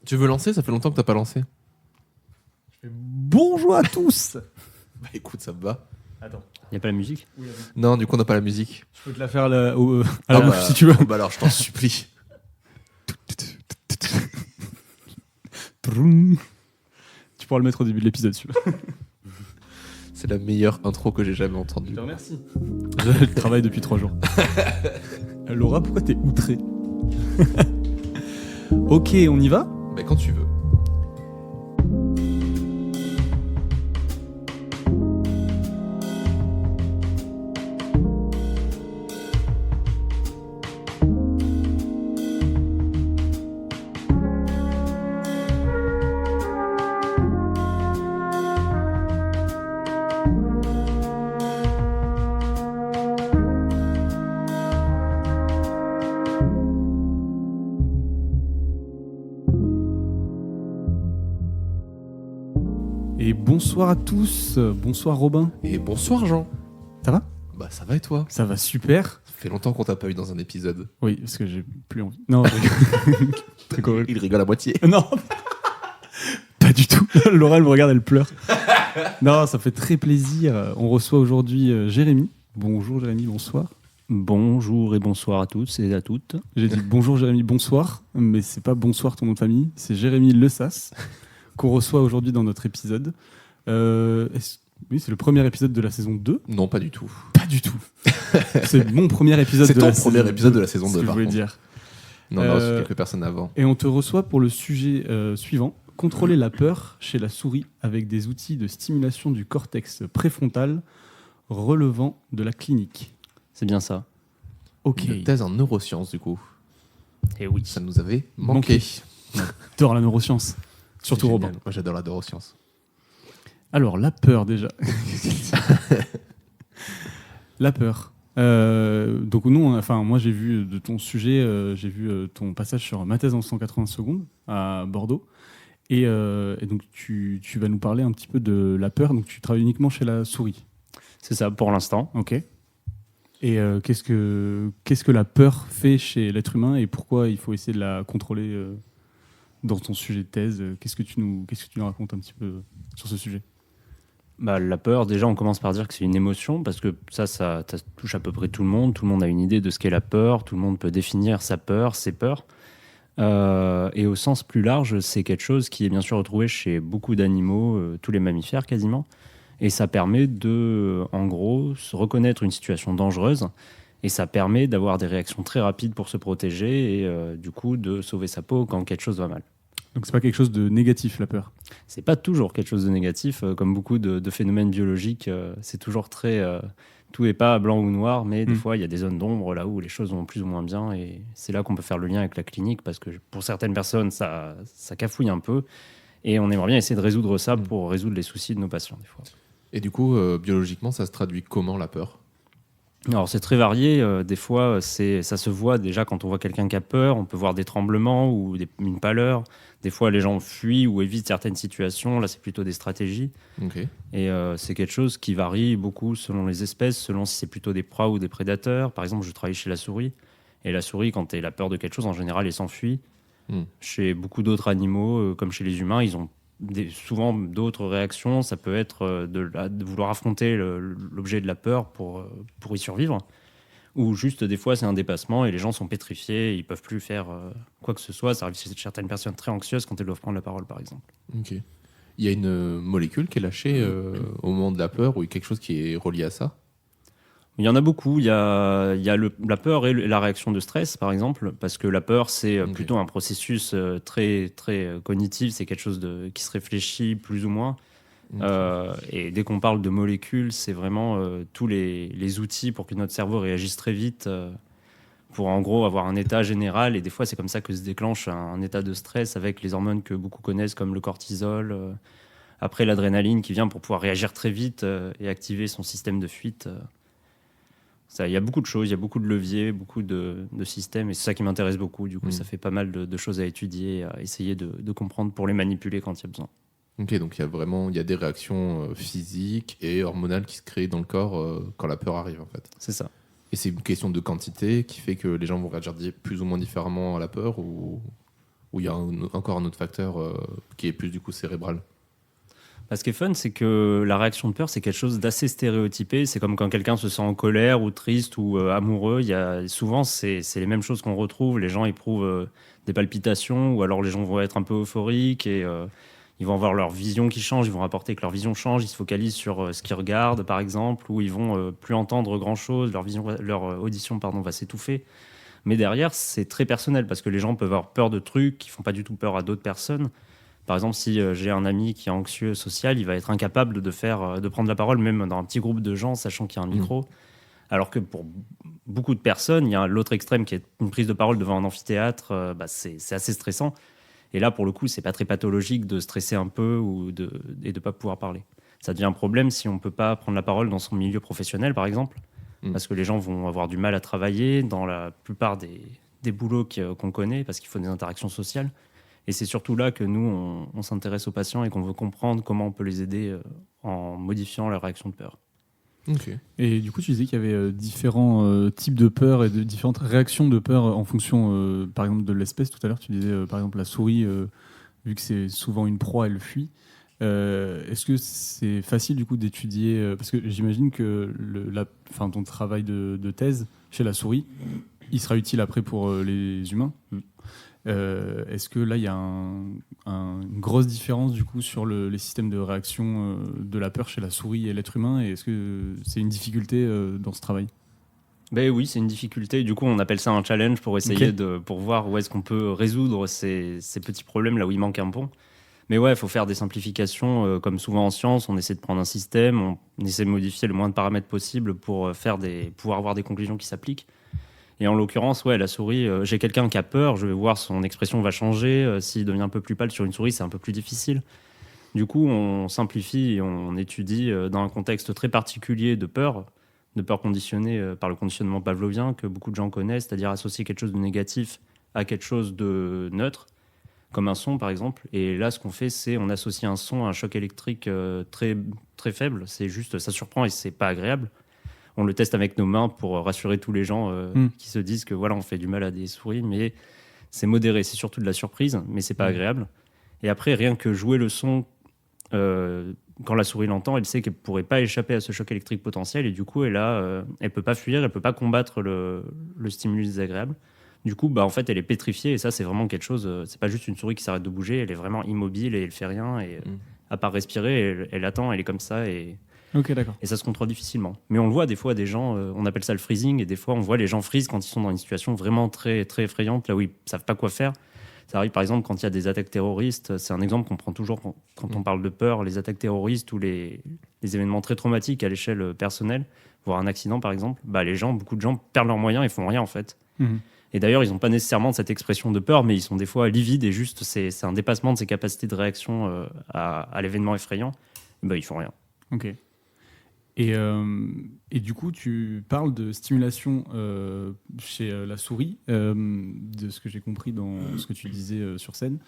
Tu veux lancer? Ça fait longtemps que t'as pas lancé. Bonjour à tous. Bah écoute, ça me va. Attends. Il n'y a pas la musique? Non, du coup, on n'a pas la musique. Je peux te la faire à la Ah bouche bah, si tu veux. Bah alors, je t'en supplie. Tu pourras le mettre au début de l'épisode, celui-là. C'est la meilleure intro que j'ai jamais Je entendue. te remercie. Je travaille depuis 3 jours. Laura, pourquoi t'es outrée? Ok, on y va? Bah quand tu veux. Et bonsoir à tous. Bonsoir Robin. Et bonsoir Jean. Ça va? Bah ça va et toi? Ça va super. Ça fait longtemps qu'on t'a pas eu dans un épisode. Oui, parce que j'ai plus envie. Non, je rigole. Très correct. Il rigole à moitié. Non, pas du tout. Laura, elle me regarde, elle pleure. Non, ça fait très plaisir. On reçoit aujourd'hui Jérémy. Bonjour Jérémy, bonsoir. Bonjour et bonsoir à toutes et à toutes. J'ai dit bonjour Jérémy, bonsoir, mais c'est pas bonsoir ton nom de famille, c'est Jérémy Lessas qu'on reçoit aujourd'hui dans notre épisode. Oui, c'est le premier épisode de la saison 2. Non, pas du tout. Pas du tout. C'est mon premier épisode C'est de ton la premier saison épisode 2, de la saison ce 2, que je par voulais contre. dire. Non, on a reçu quelques personnes avant. Et on te reçoit pour le sujet suivant. Contrôler la peur chez la souris avec des outils de stimulation du cortex préfrontal relevant de la clinique. C'est bien ça. Ok. Une thèse en neurosciences, du coup. Et oui. Ça nous avait manqué. J'adore la neuroscience. Surtout C'est Robin. génial. Moi, j'adore la neuroscience. Alors, la peur déjà. La peur. Donc nous, moi j'ai vu de ton sujet, j'ai vu ton passage sur ma thèse en 180 secondes à Bordeaux. Et donc tu vas nous parler un petit peu de la peur. Donc tu travailles uniquement chez la souris. C'est ça pour l'instant. Ok. Et qu'est-ce que la peur fait chez l'être humain et pourquoi il faut essayer de la contrôler dans ton sujet de thèse? Qu'est-ce que tu nous racontes un petit peu sur ce sujet? Bah, la peur, déjà, on commence par dire que c'est une émotion parce que ça touche à peu près tout le monde. Tout le monde a une idée de ce qu'est la peur. Tout le monde peut définir sa peur, ses peurs. Et au sens plus large, c'est quelque chose qui est bien sûr retrouvé chez beaucoup d'animaux, tous les mammifères quasiment. Et ça permet de, en gros, se reconnaître une situation dangereuse. Et ça permet d'avoir des réactions très rapides pour se protéger et du coup de sauver sa peau quand quelque chose va mal. Donc c'est pas quelque chose de négatif, la peur. C'est pas toujours quelque chose de négatif, comme beaucoup de phénomènes biologiques. C'est toujours très... tout n'est pas blanc ou noir, mais des fois, il y a des zones d'ombre là où les choses vont plus ou moins bien. Et c'est là qu'on peut faire le lien avec la clinique, parce que pour certaines personnes, ça cafouille un peu. Et on aimerait bien essayer de résoudre ça pour résoudre les soucis de nos patients, des fois. Et du coup, biologiquement, ça se traduit comment, la peur? Alors, c'est très varié. Des fois, ça se voit déjà quand on voit quelqu'un qui a peur. On peut voir des tremblements ou une pâleur. Des fois, les gens fuient ou évitent certaines situations. Là, c'est plutôt des stratégies. Ok. Et c'est quelque chose qui varie beaucoup selon les espèces, selon si c'est plutôt des proies ou des prédateurs. Par exemple, je travaille chez la souris. Et la souris, quand elle a peur de quelque chose, en général, elle s'enfuit. Chez beaucoup d'autres animaux, comme chez les humains, ils ont souvent d'autres réactions. Ça peut être de vouloir affronter l'objet de la peur pour y survivre. Ou juste, des fois, c'est un dépassement et les gens sont pétrifiés, ils ne peuvent plus faire quoi que ce soit. Ça arrive chez certaines personnes très anxieuses quand elles doivent prendre la parole, par exemple. Ok. Il y a une molécule qui est lâchée au moment de la peur ou quelque chose qui est relié à ça? Il y en a beaucoup. Il y a la peur et la réaction de stress, par exemple, parce que la peur, c'est plutôt un processus très, très cognitif. C'est quelque chose qui se réfléchit plus ou moins. Et dès qu'on parle de molécules, c'est vraiment tous les outils pour que notre cerveau réagisse très vite pour en gros avoir un état général. Et des fois, c'est comme ça que se déclenche un état de stress avec les hormones que beaucoup connaissent comme le cortisol. Après, l'adrénaline qui vient pour pouvoir réagir très vite et activer son système de fuite. Il y a beaucoup de choses, il y a beaucoup de leviers, beaucoup de systèmes. Et c'est ça qui m'intéresse beaucoup. Du coup, ça fait pas mal de choses à étudier, à essayer de comprendre pour les manipuler quand il y a besoin. Ok, donc il y a des réactions physiques et hormonales qui se créent dans le corps quand la peur arrive, en fait. C'est ça. Et c'est une question de quantité qui fait que les gens vont réagir plus ou moins différemment à la peur ou Ou il y a encore un autre facteur qui est plus du coup cérébral? Ce qui est fun, c'est que la réaction de peur, c'est quelque chose d'assez stéréotypé. C'est comme quand quelqu'un se sent en colère ou triste ou amoureux. Souvent, c'est les mêmes choses qu'on retrouve. Les gens éprouvent des palpitations ou alors les gens vont être un peu euphoriques et ils vont avoir leur vision qui change. Ils vont rapporter que leur vision change. Ils se focalisent sur ce qu'ils regardent, par exemple, ou ils vont plus entendre grand-chose. Leur audition va s'étouffer. Mais derrière, c'est très personnel parce que les gens peuvent avoir peur de trucs qui font pas du tout peur à d'autres personnes. Par exemple, si j'ai un ami qui est anxieux social, il va être incapable de prendre la parole, même dans un petit groupe de gens, sachant qu'il y a un micro. Alors que pour beaucoup de personnes, il y a l'autre extrême qui est une prise de parole devant un amphithéâtre. C'est assez stressant. Et là, pour le coup, c'est pas très pathologique de stresser un peu et de pas pouvoir parler. Ça devient un problème si on peut pas prendre la parole dans son milieu professionnel, par exemple, parce que les gens vont avoir du mal à travailler dans la plupart des boulots qu'on connaît, parce qu'il faut des interactions sociales. Et c'est surtout là que nous, on s'intéresse aux patients et qu'on veut comprendre comment on peut les aider en modifiant leur réaction de peur. Okay. Et du coup, tu disais qu'il y avait différents types de peur et de différentes réactions de peur en fonction, par exemple, de l'espèce. Tout à l'heure, tu disais, par exemple, la souris, vu que c'est souvent une proie, elle fuit. Est-ce que c'est facile, du coup, d'étudier parce que j'imagine que ton travail de thèse chez la souris, il sera utile après pour les humains. Est-ce que là, il y a une grosse différence du coup sur les systèmes de réaction de la peur chez la souris et l'être humain? Et est-ce que c'est une difficulté dans ce travail? Oui, c'est une difficulté. Du coup, on appelle ça un challenge pour essayer pour voir où est-ce qu'on peut résoudre ces petits problèmes là où il manque un pont. Mais ouais, il faut faire des simplifications. Comme souvent en science, on essaie de prendre un système, on essaie de modifier le moins de paramètres possible pour pouvoir avoir des conclusions qui s'appliquent. Et en l'occurrence, la souris, j'ai quelqu'un qui a peur, je vais voir son expression va changer. S'il devient un peu plus pâle sur une souris, c'est un peu plus difficile. Du coup, on simplifie et on étudie dans un contexte très particulier de peur conditionnée par le conditionnement pavlovien que beaucoup de gens connaissent, c'est-à-dire associer quelque chose de négatif à quelque chose de neutre, comme un son par exemple. Et là, ce qu'on fait, c'est on associe un son à un choc électrique très, très faible. C'est juste, ça surprend et c'est pas agréable. On le teste avec nos mains pour rassurer tous les gens qui se disent que voilà, on fait du mal à des souris, mais c'est modéré. C'est surtout de la surprise, mais c'est pas agréable. Et après, rien que jouer le son, quand la souris l'entend, elle sait qu'elle pourrait pas échapper à ce choc électrique potentiel, et du coup, elle peut pas fuir, elle peut pas combattre le stimulus désagréable. Du coup, en fait, elle est pétrifiée, et ça, c'est vraiment quelque chose. C'est pas juste une souris qui s'arrête de bouger, elle est vraiment immobile et elle fait rien, et à part respirer, elle attend, elle est comme ça, et Ok, d'accord. Et ça se contrôle difficilement. Mais on le voit des fois, des gens, on appelle ça le freezing, et des fois on voit les gens freeze quand ils sont dans une situation vraiment très, très effrayante, là où ils savent pas quoi faire. Ça arrive par exemple quand il y a des attaques terroristes. C'est un exemple qu'on prend toujours quand on parle de peur, les attaques terroristes ou les événements très traumatiques à l'échelle personnelle, voire un accident par exemple. Beaucoup de gens perdent leurs moyens et font rien en fait. Et d'ailleurs, ils n'ont pas nécessairement cette expression de peur, mais ils sont des fois livides et juste c'est un dépassement de ses capacités de réaction à l'événement effrayant. Ils font rien. Ok. Et du coup, tu parles de stimulation chez la souris, de ce que j'ai compris dans ce que tu disais sur scène.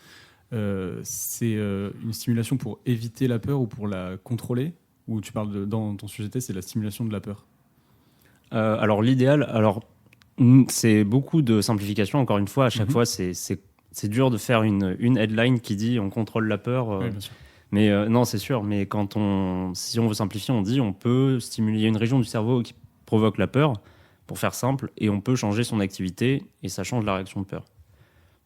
C'est une stimulation pour éviter la peur ou pour la contrôler? Ou tu parles dans ton sujet de thèse, c'est la stimulation de la peur? Alors l'idéal, c'est beaucoup de simplification. Encore une fois, à chaque fois, c'est dur de faire une headline qui dit on contrôle la peur. Oui, bien sûr. Mais non, c'est sûr. Mais si on veut simplifier, on dit on peut stimuler une région du cerveau qui provoque la peur, pour faire simple, et on peut changer son activité et ça change la réaction de peur.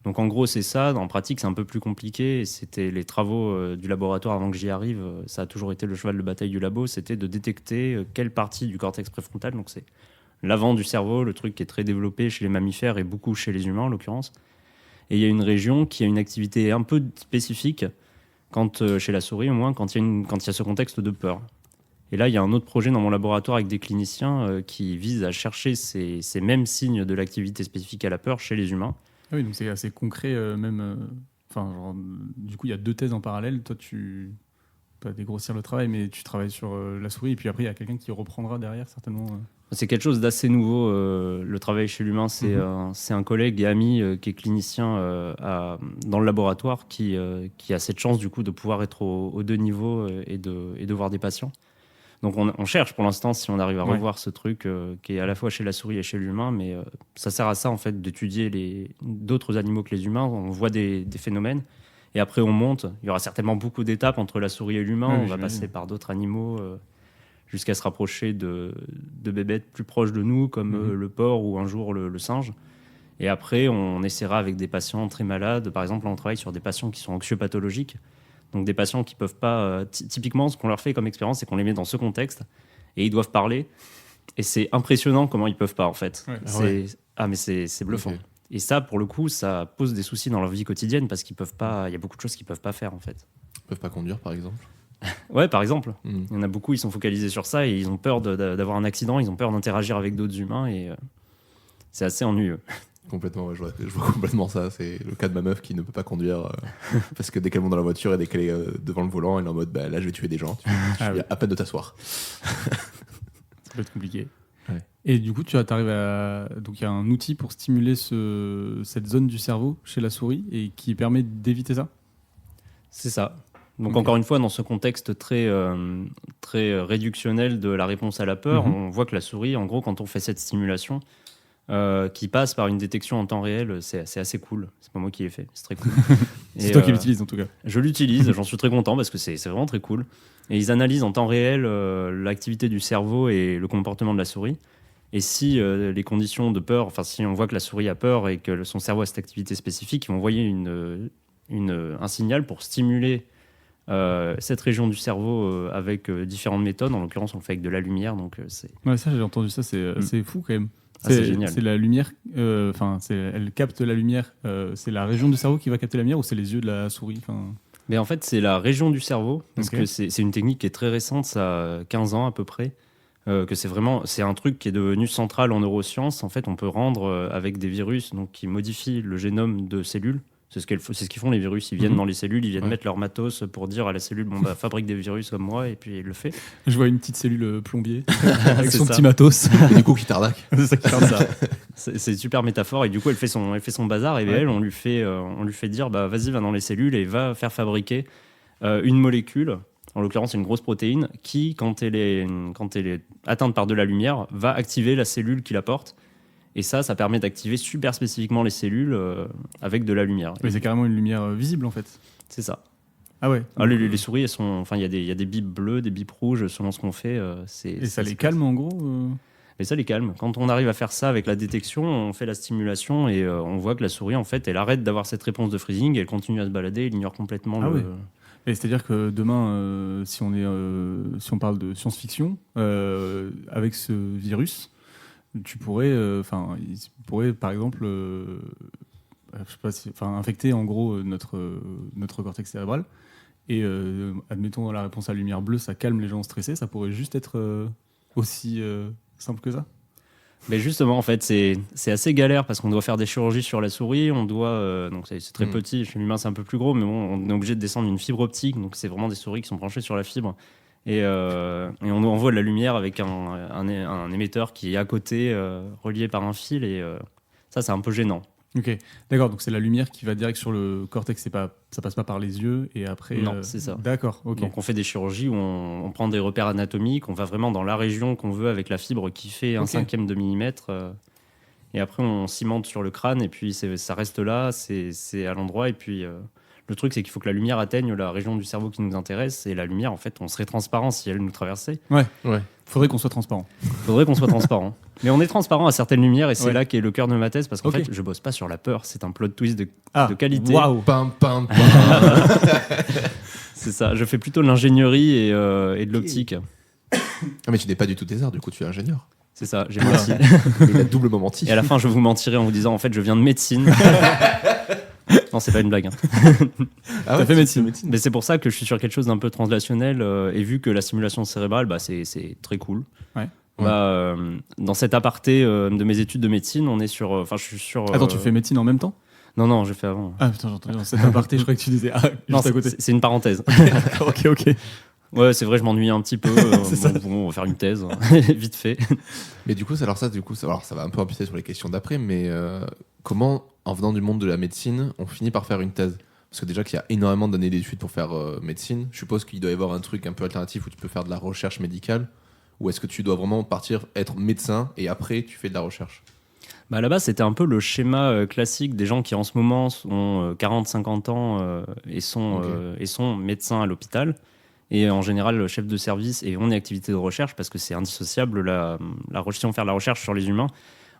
Donc en gros, c'est ça. En pratique, c'est un peu plus compliqué. C'était les travaux du laboratoire avant que j'y arrive. Ça a toujours été le cheval de bataille du labo. C'était de détecter quelle partie du cortex préfrontal, donc c'est l'avant du cerveau, le truc qui est très développé chez les mammifères et beaucoup chez les humains en l'occurrence. Et il y a une région qui a une activité un peu spécifique, chez la souris au moins, quand il y a ce contexte de peur. Et là, il y a un autre projet dans mon laboratoire avec des cliniciens qui vise à chercher ces mêmes signes de l'activité spécifique à la peur chez les humains. Ah oui, donc c'est assez concret même. Du coup, il y a 2 thèses en parallèle. Toi, tu pas dégrossir le travail, mais tu travailles sur la souris, et puis après, il y a quelqu'un qui reprendra derrière, certainement. C'est quelque chose d'assez nouveau, le travail chez l'humain. C'est un collègue et ami qui est clinicien dans le laboratoire qui a cette chance du coup de pouvoir être aux 2 niveaux et de voir des patients. Donc on cherche pour l'instant si on arrive à Ouais. revoir ce truc qui est à la fois chez la souris et chez l'humain, mais ça sert à ça en fait d'étudier d'autres animaux que les humains. On voit des phénomènes et après on monte. Il y aura certainement beaucoup d'étapes entre la souris et l'humain. Ouais, On va j'imagine. passer par d'autres animaux jusqu'à se rapprocher de bébêtes plus proches de nous comme le porc ou un jour le singe. Et après on essaiera avec des patients très malades. Par exemple, on travaille sur des patients qui sont anxieux pathologiques. Donc des patients qui peuvent pas... typiquement, ce qu'on leur fait comme expérience, c'est qu'on les met dans ce contexte et ils doivent parler. Et c'est impressionnant comment ils peuvent pas, en fait. Ouais. Mais c'est bluffant. Ok. Et ça, pour le coup, ça pose des soucis dans leur vie quotidienne parce qu'ils peuvent pas... Il y a beaucoup de choses qu'ils peuvent pas faire, en fait. Ils peuvent pas conduire, par exemple. Ouais, par exemple. Mm. Il y en a beaucoup, ils sont focalisés sur ça et ils ont peur d'avoir un accident, ils ont peur d'interagir avec d'autres humains et c'est assez ennuyeux. Complètement, ouais, je vois complètement ça. C'est le cas de ma meuf qui ne peut pas conduire parce que dès qu'elle monte dans la voiture et dès qu'elle est devant le volant, elle est en mode bah, là je vais tuer des gens. Tu Ah viens oui. à peine de t'asseoir. Ça peut être compliqué. Ouais. Et du coup, t'arrives à... Donc, il y a un outil pour stimuler cette zone du cerveau chez la souris et qui permet d'éviter ça. C'est ça. Donc Ok. encore une fois, dans ce contexte très réductionnel de la réponse à la peur, Mhm. on voit que la souris, en gros, quand on fait cette stimulation, qui passe par une détection en temps réel, c'est assez cool. C'est pas moi qui l'ai fait, c'est très cool. C'est Et, toi qui l'utilises en tout cas. Je l'utilise, j'en suis très content parce que c'est vraiment très cool. Et ils analysent en temps réel l'activité du cerveau et le comportement de la souris. Et si les conditions de peur, enfin si on voit que la souris a peur et que son cerveau a cette activité spécifique, ils vont envoyer un signal pour stimuler cette région du cerveau avec différentes méthodes. En l'occurrence, on le fait avec de la lumière. Donc c'est Ouais, ça j'ai entendu ça, c'est fou quand même. Ah, c'est génial. C'est la lumière, enfin, elle capte la lumière. C'est la région du cerveau qui va capter la lumière ou c'est les yeux de la souris enfin... Mais en fait, c'est la région du cerveau, parce Ok. que c'est une technique qui est très récente, ça a 15 ans à peu près, que c'est un truc qui est devenu central en neurosciences. En fait, on peut rendre avec des virus donc, qui modifient le génome de cellules. C'est ce qu'ils font les virus. Ils viennent Mhm. dans les cellules, ils viennent Ouais. mettre leur matos pour dire à la cellule, bon bah fabrique des virus comme moi, et puis il le fait. Je vois une petite cellule plombier avec C'est son ça. petit matos. Et du coup, qui t'arnaque. C'est ça qui C'est ça. C'est une super métaphore. Et du coup, elle fait son bazar. Et Ouais. elle, on lui fait dire bah, vas-y, va dans les cellules et va faire fabriquer une molécule, en l'occurrence une grosse protéine, qui, quand elle est atteinte par de la lumière, va activer la cellule qui la porte. Et ça permet d'activer super spécifiquement les cellules avec de la lumière. Mais c'est carrément une lumière visible en fait. C'est ça. Ah ouais. Alors, les souris, elles sont, enfin, il y a des bips bleues, des bips rouges selon ce qu'on fait. Et ça les calme en gros Mais ça les calme. Quand on arrive à faire ça avec la détection, on fait la stimulation et on voit que la souris, en fait, elle arrête d'avoir cette réponse de freezing et elle continue à se balader, elle ignore complètement Ah le... ouais. Et c'est-à-dire que demain, si on parle de science-fiction, avec ce virus, tu pourrais, par exemple, je sais pas infecter en gros notre cortex cérébral. Et admettons la réponse à la lumière bleue, ça calme les gens stressés. Ça pourrait juste être aussi simple que ça. Mais justement, en fait, c'est assez galère parce qu'on doit faire des chirurgies sur la souris, on doit, donc c'est très petit, chez l'humain c'est un peu plus gros, mais bon, on est obligé de descendre une fibre optique, donc c'est vraiment des souris qui sont branchées sur la fibre. Et on envoie de la lumière avec un émetteur qui est à côté, relié par un fil, et ça c'est un peu gênant. Ok, d'accord. Donc c'est la lumière qui va direct sur le cortex. Ça passe pas par les yeux et après. Non, c'est ça. D'accord. Ok. Donc on fait des chirurgies où on prend des repères anatomiques, on va vraiment dans la région qu'on veut avec la fibre qui fait un Ok. cinquième de millimètre. Et après on cimente sur le crâne et puis ça reste là, c'est à l'endroit. Et puis le truc c'est qu'il faut que la lumière atteigne la région du cerveau qui nous intéresse. Et la lumière en fait on serait transparent si elle nous traversait. Ouais. Ouais. Faudrait qu'on soit transparent. Faudrait qu'on soit transparent. Mais on est transparent à certaines lumières et c'est Ouais. là qu'est le cœur de ma thèse parce qu'en Ok. fait je bosse pas sur la peur, c'est un plot twist de Ah. qualité. Waouh. Pam, pam, pam. C'est ça, je fais plutôt de l'ingénierie et de l'optique. Ah, mais tu n'es pas du tout thésard, du coup, tu es ingénieur. C'est ça, j'ai menti. Il a doublement menti. Et à la fin, je vous mentirai en vous disant en fait, je viens de médecine. Non, c'est pas une blague. Hein. Ah T'as fait médecine. Mais c'est pour ça que je suis sur quelque chose d'un peu translationnel et vu que la simulation cérébrale, bah, c'est très cool. Ouais. Bah, dans cet aparté de mes études de médecine, on est sur. Enfin, je suis sur. Attends, tu fais médecine en même temps? Non, j'ai fait avant. Ah putain, j'ai entendu dans cet aparté, je croyais que tu disais Non, juste à côté. c'est une parenthèse. Ok. Ouais, c'est vrai, je m'ennuyais un petit peu. C'est ça. Bon, on va faire une thèse, vite fait. Mais du coup, ça va un peu empiéter sur les questions d'après, mais comment, en venant du monde de la médecine, on finit par faire une thèse? Parce que déjà qu'il y a énormément d'années d'études pour faire médecine, je suppose qu'il doit y avoir un truc un peu alternatif où tu peux faire de la recherche médicale, ou est-ce que tu dois vraiment partir être médecin et après tu fais de la recherche? Bah, là-bas, c'était un peu le schéma classique des gens qui en ce moment ont 40-50 ans et sont médecins à l'hôpital. Et en général, chef de service et ont une activité de recherche parce que c'est indissociable. Si on veut faire de la recherche sur les humains,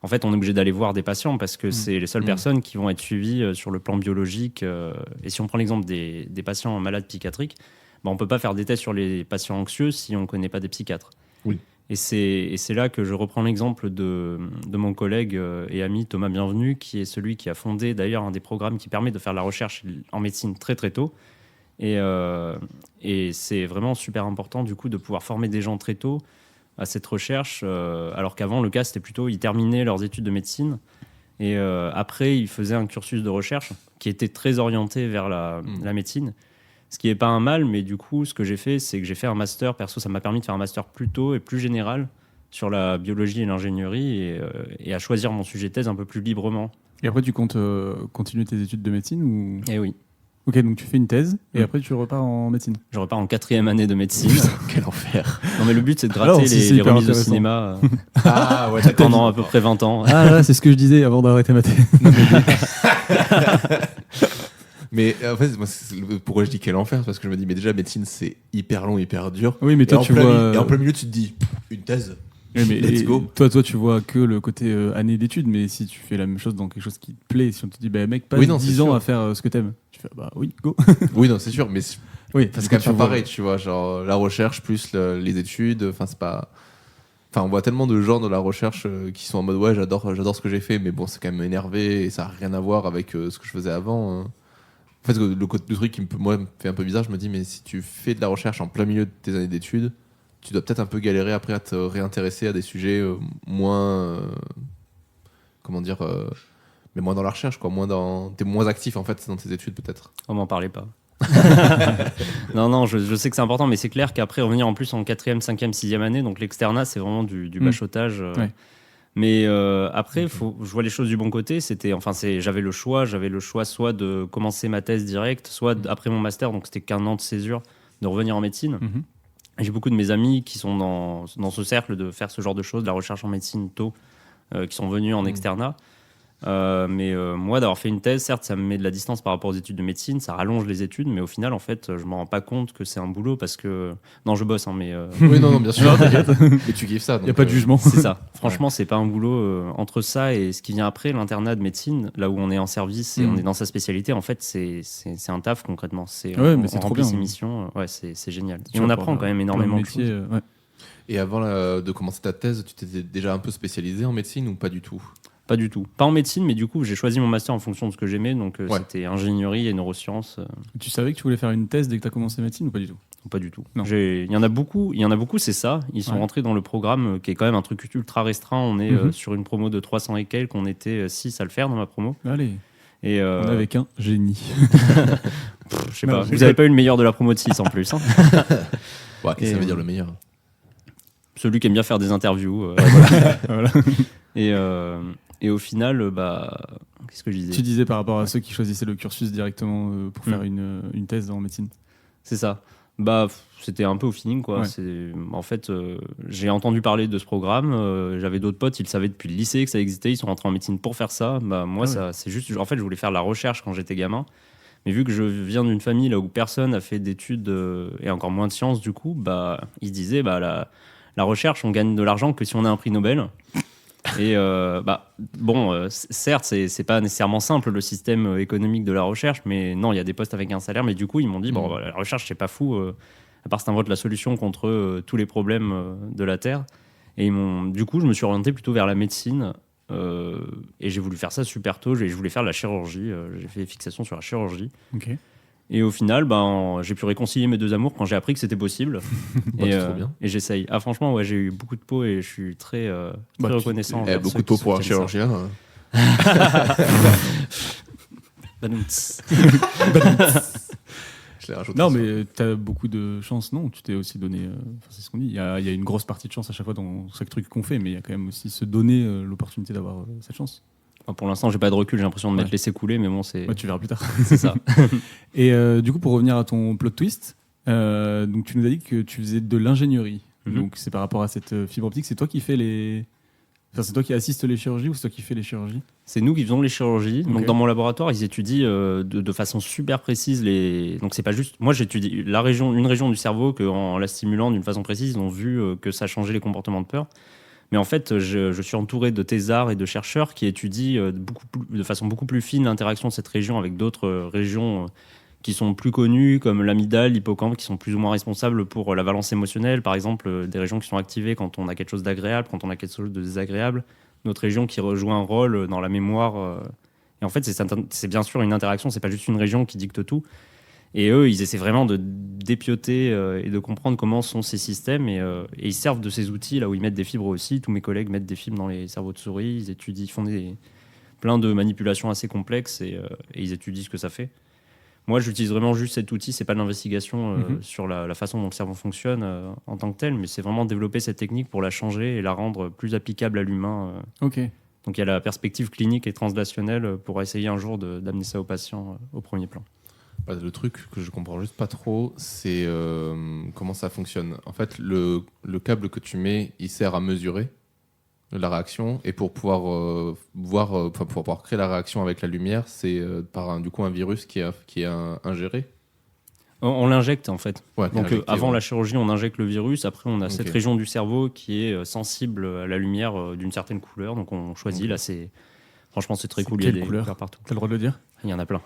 en fait, on est obligé d'aller voir des patients parce que c'est les seules personnes qui vont être suivies sur le plan biologique. Et si on prend l'exemple des patients malades psychiatriques, bah, on ne peut pas faire des tests sur les patients anxieux si on ne connaît pas des psychiatres. Oui. Et c'est là que je reprends l'exemple de mon collègue et ami Thomas Bienvenu, qui est celui qui a fondé d'ailleurs un des programmes qui permet de faire de la recherche en médecine très très tôt. Et c'est vraiment super important du coup de pouvoir former des gens très tôt à cette recherche, alors qu'avant le cas c'était plutôt ils terminaient leurs études de médecine et après ils faisaient un cursus de recherche qui était très orienté vers la médecine, ce qui n'est pas un mal, mais du coup ce que j'ai fait c'est que j'ai fait un master, perso ça m'a permis de faire un master plus tôt et plus général sur la biologie et l'ingénierie et à choisir mon sujet de thèse un peu plus librement. Et après tu comptes continuer tes études de médecine ou... Eh oui. Ok, donc tu fais une thèse et après tu repars en médecine. Je repars en 4e année de médecine. Quel enfer. Non mais le but c'est de gratter Alors, si, les remises de intéressant. cinéma Ah ouais, pendant à peu près 20 ans. Ah là, c'est ce que je disais avant d'arrêter ma thèse. Mais en fait, moi, pourquoi je dis quel enfer? Parce que je me dis, mais déjà, médecine, c'est hyper long, hyper dur. Oui, mais toi, et tu vois. Et en plein milieu, tu te dis, une thèse. Oui, mais Let's go. Toi, tu vois que le côté année d'études, mais si tu fais la même chose dans quelque chose qui te plaît, si on te dit, bah mec, passe Oui, non, 10 c'est ans sûr. à faire ce que t'aimes, tu fais, bah oui, go. Oui, non, c'est sûr, mais Oui, c'est quand même pas pareil, tu vois. Genre, la recherche plus les études, enfin, c'est pas. Enfin, on voit tellement de gens de la recherche qui sont en mode, ouais, j'adore ce que j'ai fait, mais bon, c'est quand même énervé et ça n'a rien à voir avec ce que je faisais avant. En fait, le truc qui me fait un peu bizarre, je me dis, mais si tu fais de la recherche en plein milieu de tes années d'études, tu dois peut-être un peu galérer après à te réintéresser à des sujets moins. Comment dire mais moins dans la recherche, quoi. T'es moins actif, en fait, dans tes études, peut-être. On m'en parlait pas. Non, je sais que c'est important, mais c'est clair qu'après revenir en plus en 4e, 5e, 6e année, donc l'externat, c'est vraiment du bachotage. Ouais. Mais après, je vois les choses du bon côté. J'avais le choix soit de commencer ma thèse directe, soit après mon master, donc c'était qu'un an de césure, de revenir en médecine. Mhm. J'ai beaucoup de mes amis qui sont dans ce cercle de faire ce genre de choses, de la recherche en médecine tôt, qui sont venus en externat. Mais moi, d'avoir fait une thèse, certes, ça me met de la distance par rapport aux études de médecine, ça rallonge les études, mais au final, en fait, je me rends pas compte que c'est un boulot parce que... Non, je bosse, hein, mais... Oui, non, bien sûr. Mais tu kiffes ça. Il n'y a pas de jugement. C'est ça. Franchement, c'est pas un boulot. Entre ça et ce qui vient après, l'internat de médecine, là où on est en service et on est dans sa spécialité, en fait, c'est un taf concrètement. Mais c'est on trop remplit bien. ses missions. Ouais, c'est génial. Tu Et on vois, apprend pour quand même plein énormément de métiers, choses. ouais. Et avant de commencer ta thèse, tu t'étais déjà un peu spécialisé en médecine ou pas du tout? Pas du tout. Pas en médecine, mais du coup, j'ai choisi mon master en fonction de ce que j'aimais. Donc, Ouais. c'était ingénierie et neurosciences. Tu savais que tu voulais faire une thèse dès que tu as commencé médecine ou pas du tout? Pas du tout. Non. Il y en a beaucoup, c'est ça. Ils sont rentrés dans le programme qui est quand même un truc ultra restreint. On est sur une promo de 300 et quelques. On était 6 à le faire dans ma promo. Allez, Et on est avec un génie. je sais pas. Vous n'avez pas eu le meilleur de la promo de 6 en plus. Hein. Ouais, qu'est-ce que ça veut dire le meilleur? Celui qui aime bien faire des interviews. Voilà. Et au final, qu'est-ce que je disais? Tu disais par rapport à ceux qui choisissaient le cursus directement pour faire une thèse en médecine. C'est ça. C'était un peu au feeling, quoi. Ouais. En fait, j'ai entendu parler de ce programme. J'avais d'autres potes, ils savaient depuis le lycée que ça existait. Ils sont rentrés en médecine pour faire ça. Moi, c'est juste. En fait, je voulais faire la recherche quand j'étais gamin. Mais vu que je viens d'une famille là où personne n'a fait d'études et encore moins de sciences, du coup, ils se disaient, la recherche, on gagne de l'argent que si on a un prix Nobel. Et certes, c'est pas nécessairement simple le système économique de la recherche, mais non, il y a des postes avec un salaire. Mais du coup, ils m'ont dit la recherche, c'est pas fou, à part c'est un vote la solution contre tous les problèmes de la Terre. Et du coup, je me suis orienté plutôt vers la médecine et j'ai voulu faire ça super tôt. Je voulais faire la chirurgie, j'ai fait fixation sur la chirurgie. Ok. Et au final, j'ai pu réconcilier mes deux amours quand j'ai appris que c'était possible. C'est trop bien. Et j'essaye. Ah, franchement, ouais, j'ai eu beaucoup de peau et je suis très reconnaissant. Beaucoup de peau pour un chirurgien. Non, mais tu as beaucoup de chance. Non, tu t'es aussi donné. C'est ce qu'on dit. Il y a une grosse partie de chance à chaque fois dans chaque truc qu'on fait, mais il y a quand même aussi se donner l'opportunité d'avoir cette chance. Enfin, pour l'instant, j'ai pas de recul, j'ai l'impression de m'être laissé couler, mais bon, c'est Tu verras plus tard. c'est ça. Et du coup, pour revenir à ton plot twist, donc tu nous as dit que tu faisais de l'ingénierie. Donc c'est par rapport à cette fibre optique. C'est toi qui fais les... Enfin, c'est toi qui assiste les chirurgies ou c'est toi qui fais les chirurgies? C'est nous qui faisons les chirurgies. Ok. Donc dans mon laboratoire, ils étudient de façon super précise les. Donc c'est pas juste. Moi, j'étudie une région du cerveau que en la stimulant d'une façon précise, ils ont vu que ça changeait les comportements de peur. Mais en fait, je suis entouré de thésards et de chercheurs qui étudient de façon beaucoup plus fine l'interaction de cette région avec d'autres régions qui sont plus connues, comme l'amygdale, l'hippocampe, qui sont plus ou moins responsables pour la valence émotionnelle. Par exemple, des régions qui sont activées quand on a quelque chose d'agréable, quand on a quelque chose de désagréable. Notre région qui rejoint un rôle dans la mémoire. Et en fait, c'est bien sûr une interaction, c'est pas juste une région qui dicte tout. Et eux, ils essaient vraiment de dépioter et de comprendre comment sont ces systèmes. Et ils servent de ces outils là où ils mettent des fibres aussi. Tous mes collègues mettent des fibres dans les cerveaux de souris. Ils étudient, ils font plein de manipulations assez complexes et ils étudient ce que ça fait. Moi, j'utilise vraiment juste cet outil. C'est pas de l'investigation sur la façon dont le cerveau fonctionne en tant que tel, mais c'est vraiment développer cette technique pour la changer et la rendre plus applicable à l'humain. Ok. Donc, il y a la perspective clinique et translationnelle pour essayer un jour d'amener ça aux patients au premier plan. Le truc que je comprends juste pas trop, c'est comment ça fonctionne. En fait, le câble que tu mets, il sert à mesurer la réaction, et pour pouvoir pour pouvoir créer la réaction avec la lumière, c'est par un virus qui est ingéré. On l'injecte en fait. Ouais, Donc avant la chirurgie, on injecte le virus. Après, on a cette Ok. région du cerveau qui est sensible à la lumière d'une certaine couleur. Donc on choisit. Là, franchement, c'est très C'est cool. Il y a quelle des couleur couleurs partout. T'as le droit de le dire? Il y en a plein.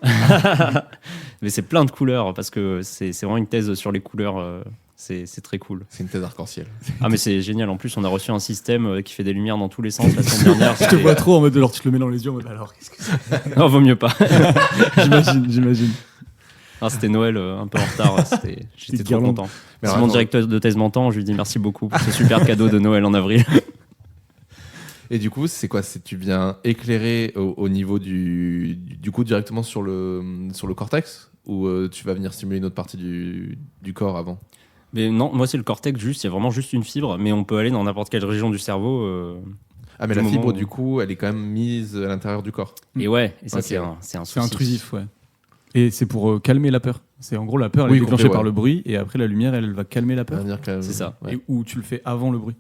Mais c'est plein de couleurs parce que c'est vraiment une thèse sur les couleurs. C'est très cool. C'est une thèse arc-en-ciel. Ah mais c'est génial. En plus, on a reçu un système qui fait des lumières dans tous les sens la semaine dernière. Je te vois trop en mode de leur tu te le mets dans les yeux en mode alors qu'est-ce que c'est? Non, vaut mieux pas. J'imagine. Ah, c'était Noël un peu en retard. J'étais trop guirlande. content. Mais Si alors, mon attends. directeur de thèse m'entend, je lui dis merci beaucoup pour ce super cadeau de Noël en avril. Et du coup, c'est quoi? Tu viens éclairer au niveau du coup directement sur le cortex, ou tu vas venir stimuler une autre partie du corps avant? Mais non, moi c'est le cortex juste, il y a vraiment juste une fibre, mais on peut aller dans n'importe quelle région du cerveau. Ah, mais du la moment fibre, où- du coup, elle est quand même mise à l'intérieur du corps. Et ouais, et ça Ok. c'est un C'est souci. intrusif, ouais. Et c'est pour calmer la peur. C'est en gros la peur elle est Oui, déclenchée compris, par ouais. le bruit et après la lumière elle va calmer la Ça veut peur. dire que- C'est ça. ouais. Et où tu le fais avant le bruit.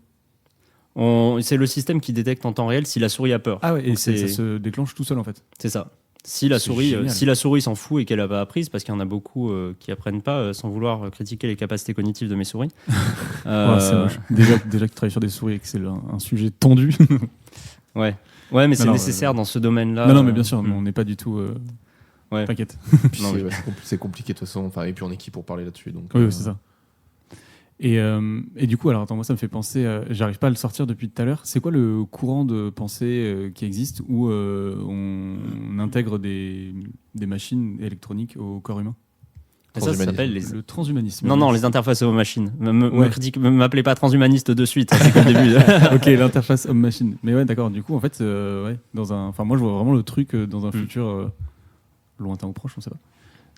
C'est le système qui détecte en temps réel si la souris a peur. Ah ouais, et Donc ça se déclenche tout seul en fait. C'est ça. Si la C'est souris, génial. s'en fout et qu'elle n'a pas apprise, parce qu'il y en a beaucoup qui apprennent pas, sans vouloir critiquer les capacités cognitives de mes souris. Ouais, c'est moche. Déjà que tu travailles sur des souris et que c'est un sujet tendu. Ouais, mais c'est non, nécessaire dans ce domaine-là. non, mais bien sûr, on n'est pas du tout. Ouais. T'inquiète. Puis Non, c'est mais- ouais, c'est compliqué de toute façon. Enfin, et puis on est qui pour parler là-dessus, donc. Oui, c'est ça. Et du coup, alors attends, moi ça me fait penser, j'arrive pas à le sortir depuis tout à l'heure. C'est quoi le courant de pensée qui existe où on intègre des machines électroniques au corps humain? Et ça s'appelle les. Le transhumanisme. Non, les interfaces aux machines. Ouais. M'appelez pas transhumaniste de suite, hein, c'est que le début. Ok, l'interface homme-machine. Mais ouais, d'accord. Du coup, en fait, ouais, enfin, moi, je vois vraiment le truc dans un futur lointain ou proche, on sait pas,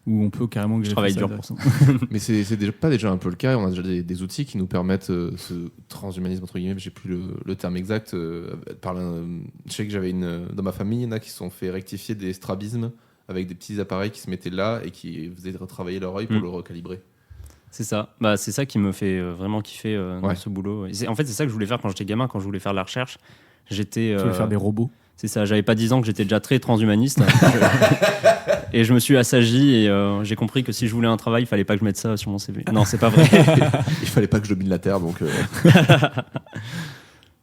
où on peut carrément. Je travaille dur pour ça. Mais c'est déjà pas déjà un peu le cas. On a déjà des outils qui nous permettent ce transhumanisme entre guillemets. J'ai plus le terme exact. Je sais que j'avais dans ma famille, il y en a qui se sont fait rectifier des strabismes avec des petits appareils qui se mettaient là et qui faisaient retravailler leur œil pour le recalibrer. C'est ça. Bah, c'est ça qui me fait vraiment kiffer dans ce boulot. En fait, c'est ça que je voulais faire quand j'étais gamin, quand je voulais faire de la recherche. Tu veux faire des robots? C'est ça. J'avais pas 10 ans que j'étais déjà très transhumaniste. Et je me suis assagi et j'ai compris que si je voulais un travail, il fallait pas que je mette ça sur mon CV. Non, c'est pas vrai. Il fallait pas que je domine la Terre, donc.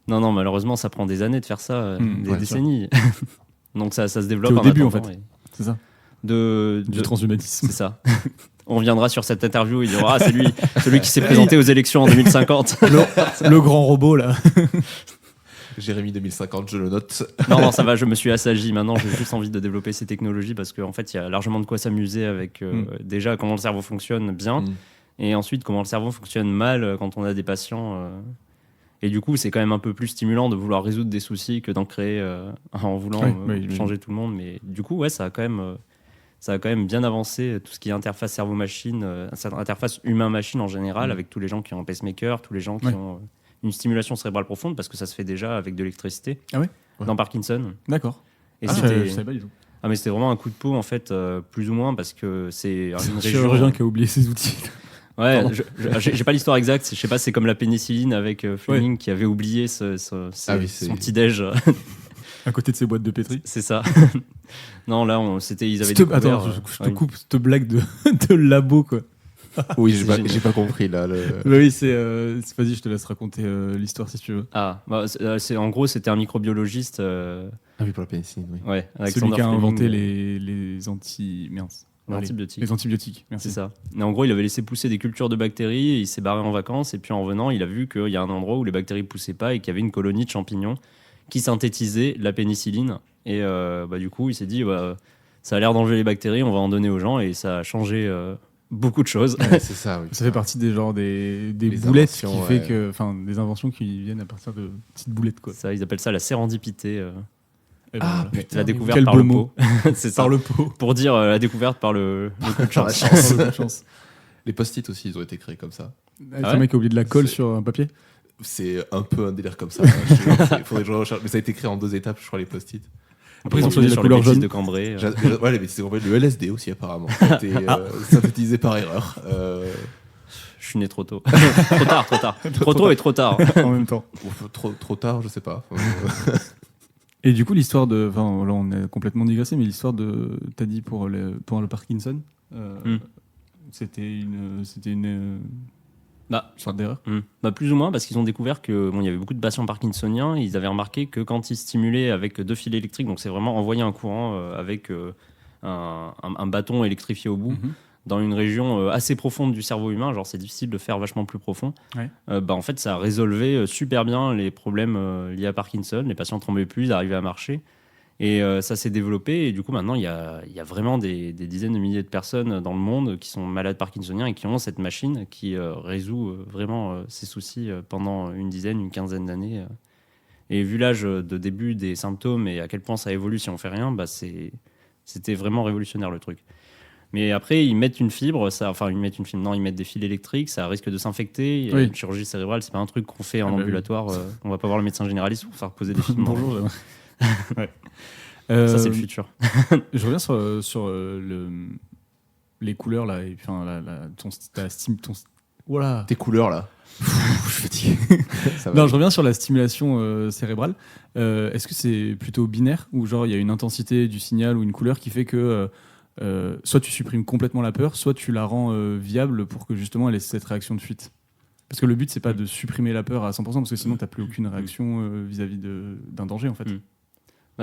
Non, malheureusement, ça prend des années de faire ça, des ouais, décennies. Donc ça se développe C'est au en début, en attendant, fait. C'est ça. du transhumanisme. C'est ça. On reviendra sur cette interview, il dira c'est celui qui s'est présenté aux élections en 2050. Le grand robot, là. Jérémy 2050, je le note. Non, ça va, je me suis assagi. Maintenant, j'ai juste envie de développer ces technologies parce qu'en fait, il y a largement de quoi s'amuser avec déjà comment le cerveau fonctionne bien et ensuite comment le cerveau fonctionne mal quand on a des patients. Et du coup, c'est quand même un peu plus stimulant de vouloir résoudre des soucis que d'en créer en voulant changer tout le monde. Mais du coup, ouais, ça a quand même bien avancé tout ce qui est interface cerveau-machine, interface humain-machine en général, avec tous les gens qui ont un pacemaker, tous les gens qui ont une stimulation cérébrale profonde, parce que ça se fait déjà avec de l'électricité Ah ouais dans Parkinson. D'accord. Et je savais pas du tout. Ah, mais c'était vraiment un coup de peau, en fait, plus ou moins, parce que c'est une Un région. chirurgien qui a oublié ses outils. Ouais, j'ai pas l'histoire exacte. Je sais pas, c'est comme la pénicilline avec Fleming qui avait oublié son petit-déj. À côté de ses boîtes de pétri. C'est ça. Non, là, ils avaient Attends, je te coupe cette blague de labo, quoi. Oui, j'ai pas compris là. Oui, vas-y, je te laisse raconter l'histoire si tu veux. Ah, bah, en gros, c'était un microbiologiste. Ah oui, pour la pénicilline, oui. Ouais, celui qui a Fleming, inventé les antibiotiques. Merci. C'est ça. Et en gros, il avait laissé pousser des cultures de bactéries, et il s'est barré en vacances, et puis en revenant, il a vu qu'il y a un endroit où les bactéries poussaient pas et qu'il y avait une colonie de champignons qui synthétisait la pénicilline. Et du coup, il s'est dit, ça a l'air d'enlever les bactéries, on va en donner aux gens, et ça a changé beaucoup de choses. Ouais, c'est ça, oui. Ça fait partie des boulettes qui fait que, enfin, des inventions qui viennent à partir de petites boulettes, quoi. Ça, ils appellent ça la sérendipité. Ah, putain, la oui, découverte quel par beau le mot. pot. C'est ça. Par le pot. Pour dire la découverte par le coup de chance. Par le chance. Les post-it aussi, ils ont été créés comme ça. C'est un mec qui a oublié de la colle sur un papier. C'est un peu un délire comme ça. Il faudrait que je recherche. Mais ça a été créé en 2 étapes, je crois, les post-it. Après, ils ont choisi la sur couleur le bêtise jaune. de Cambrai. Ouais, les bêtises de Cambrai, le LSD aussi, apparemment. C'était synthétisé par erreur. Je suis né trop tôt. Trop tard. Trop tôt et trop tard. En même temps. Trop tard, je sais pas. Et du coup, l'histoire de. Enfin, là, on est complètement digressé, mais l'histoire de. T'as dit pour le Parkinson, c'était une sorte d'erreur. Plus ou moins, parce qu'ils ont découvert que il y avait beaucoup de patients parkinsoniens. Ils avaient remarqué que quand ils stimulaient avec 2 fils électriques, donc c'est vraiment envoyer un courant avec un bâton électrifié au bout, dans une région assez profonde du cerveau humain, genre c'est difficile de faire vachement plus profond, en fait ça résolvait super bien les problèmes liés à Parkinson. Les patients tremblaient plus, ils arrivaient à marcher. Et ça s'est développé, et du coup maintenant il y a vraiment des dizaines de milliers de personnes dans le monde qui sont malades parkinsoniens et qui ont cette machine qui résout vraiment ces soucis pendant une quinzaine d'années. Et vu l'âge de début des symptômes et à quel point ça évolue si on fait rien, c'était vraiment révolutionnaire le truc. Mais après ils mettent une fibre, ils mettent des fils électriques, ça risque de s'infecter. Oui. Une chirurgie cérébrale, c'est pas un truc qu'on fait en bah ambulatoire. On va pas voir le médecin généraliste pour faire poser des fils. Bonjour. Ouais. Ça c'est le futur. Je reviens sur les couleurs là, et enfin voilà. Tes couleurs là. Je suis fatigué. Ça va. Non, je reviens sur la stimulation cérébrale. Est-ce que c'est plutôt binaire ou genre il y a une intensité du signal ou une couleur qui fait que soit tu supprimes complètement la peur, soit tu la rends viable pour que justement elle ait cette réaction de fuite? Parce que le but c'est pas de supprimer la peur à 100% parce que sinon t'as plus aucune réaction vis-à-vis d'un danger en fait.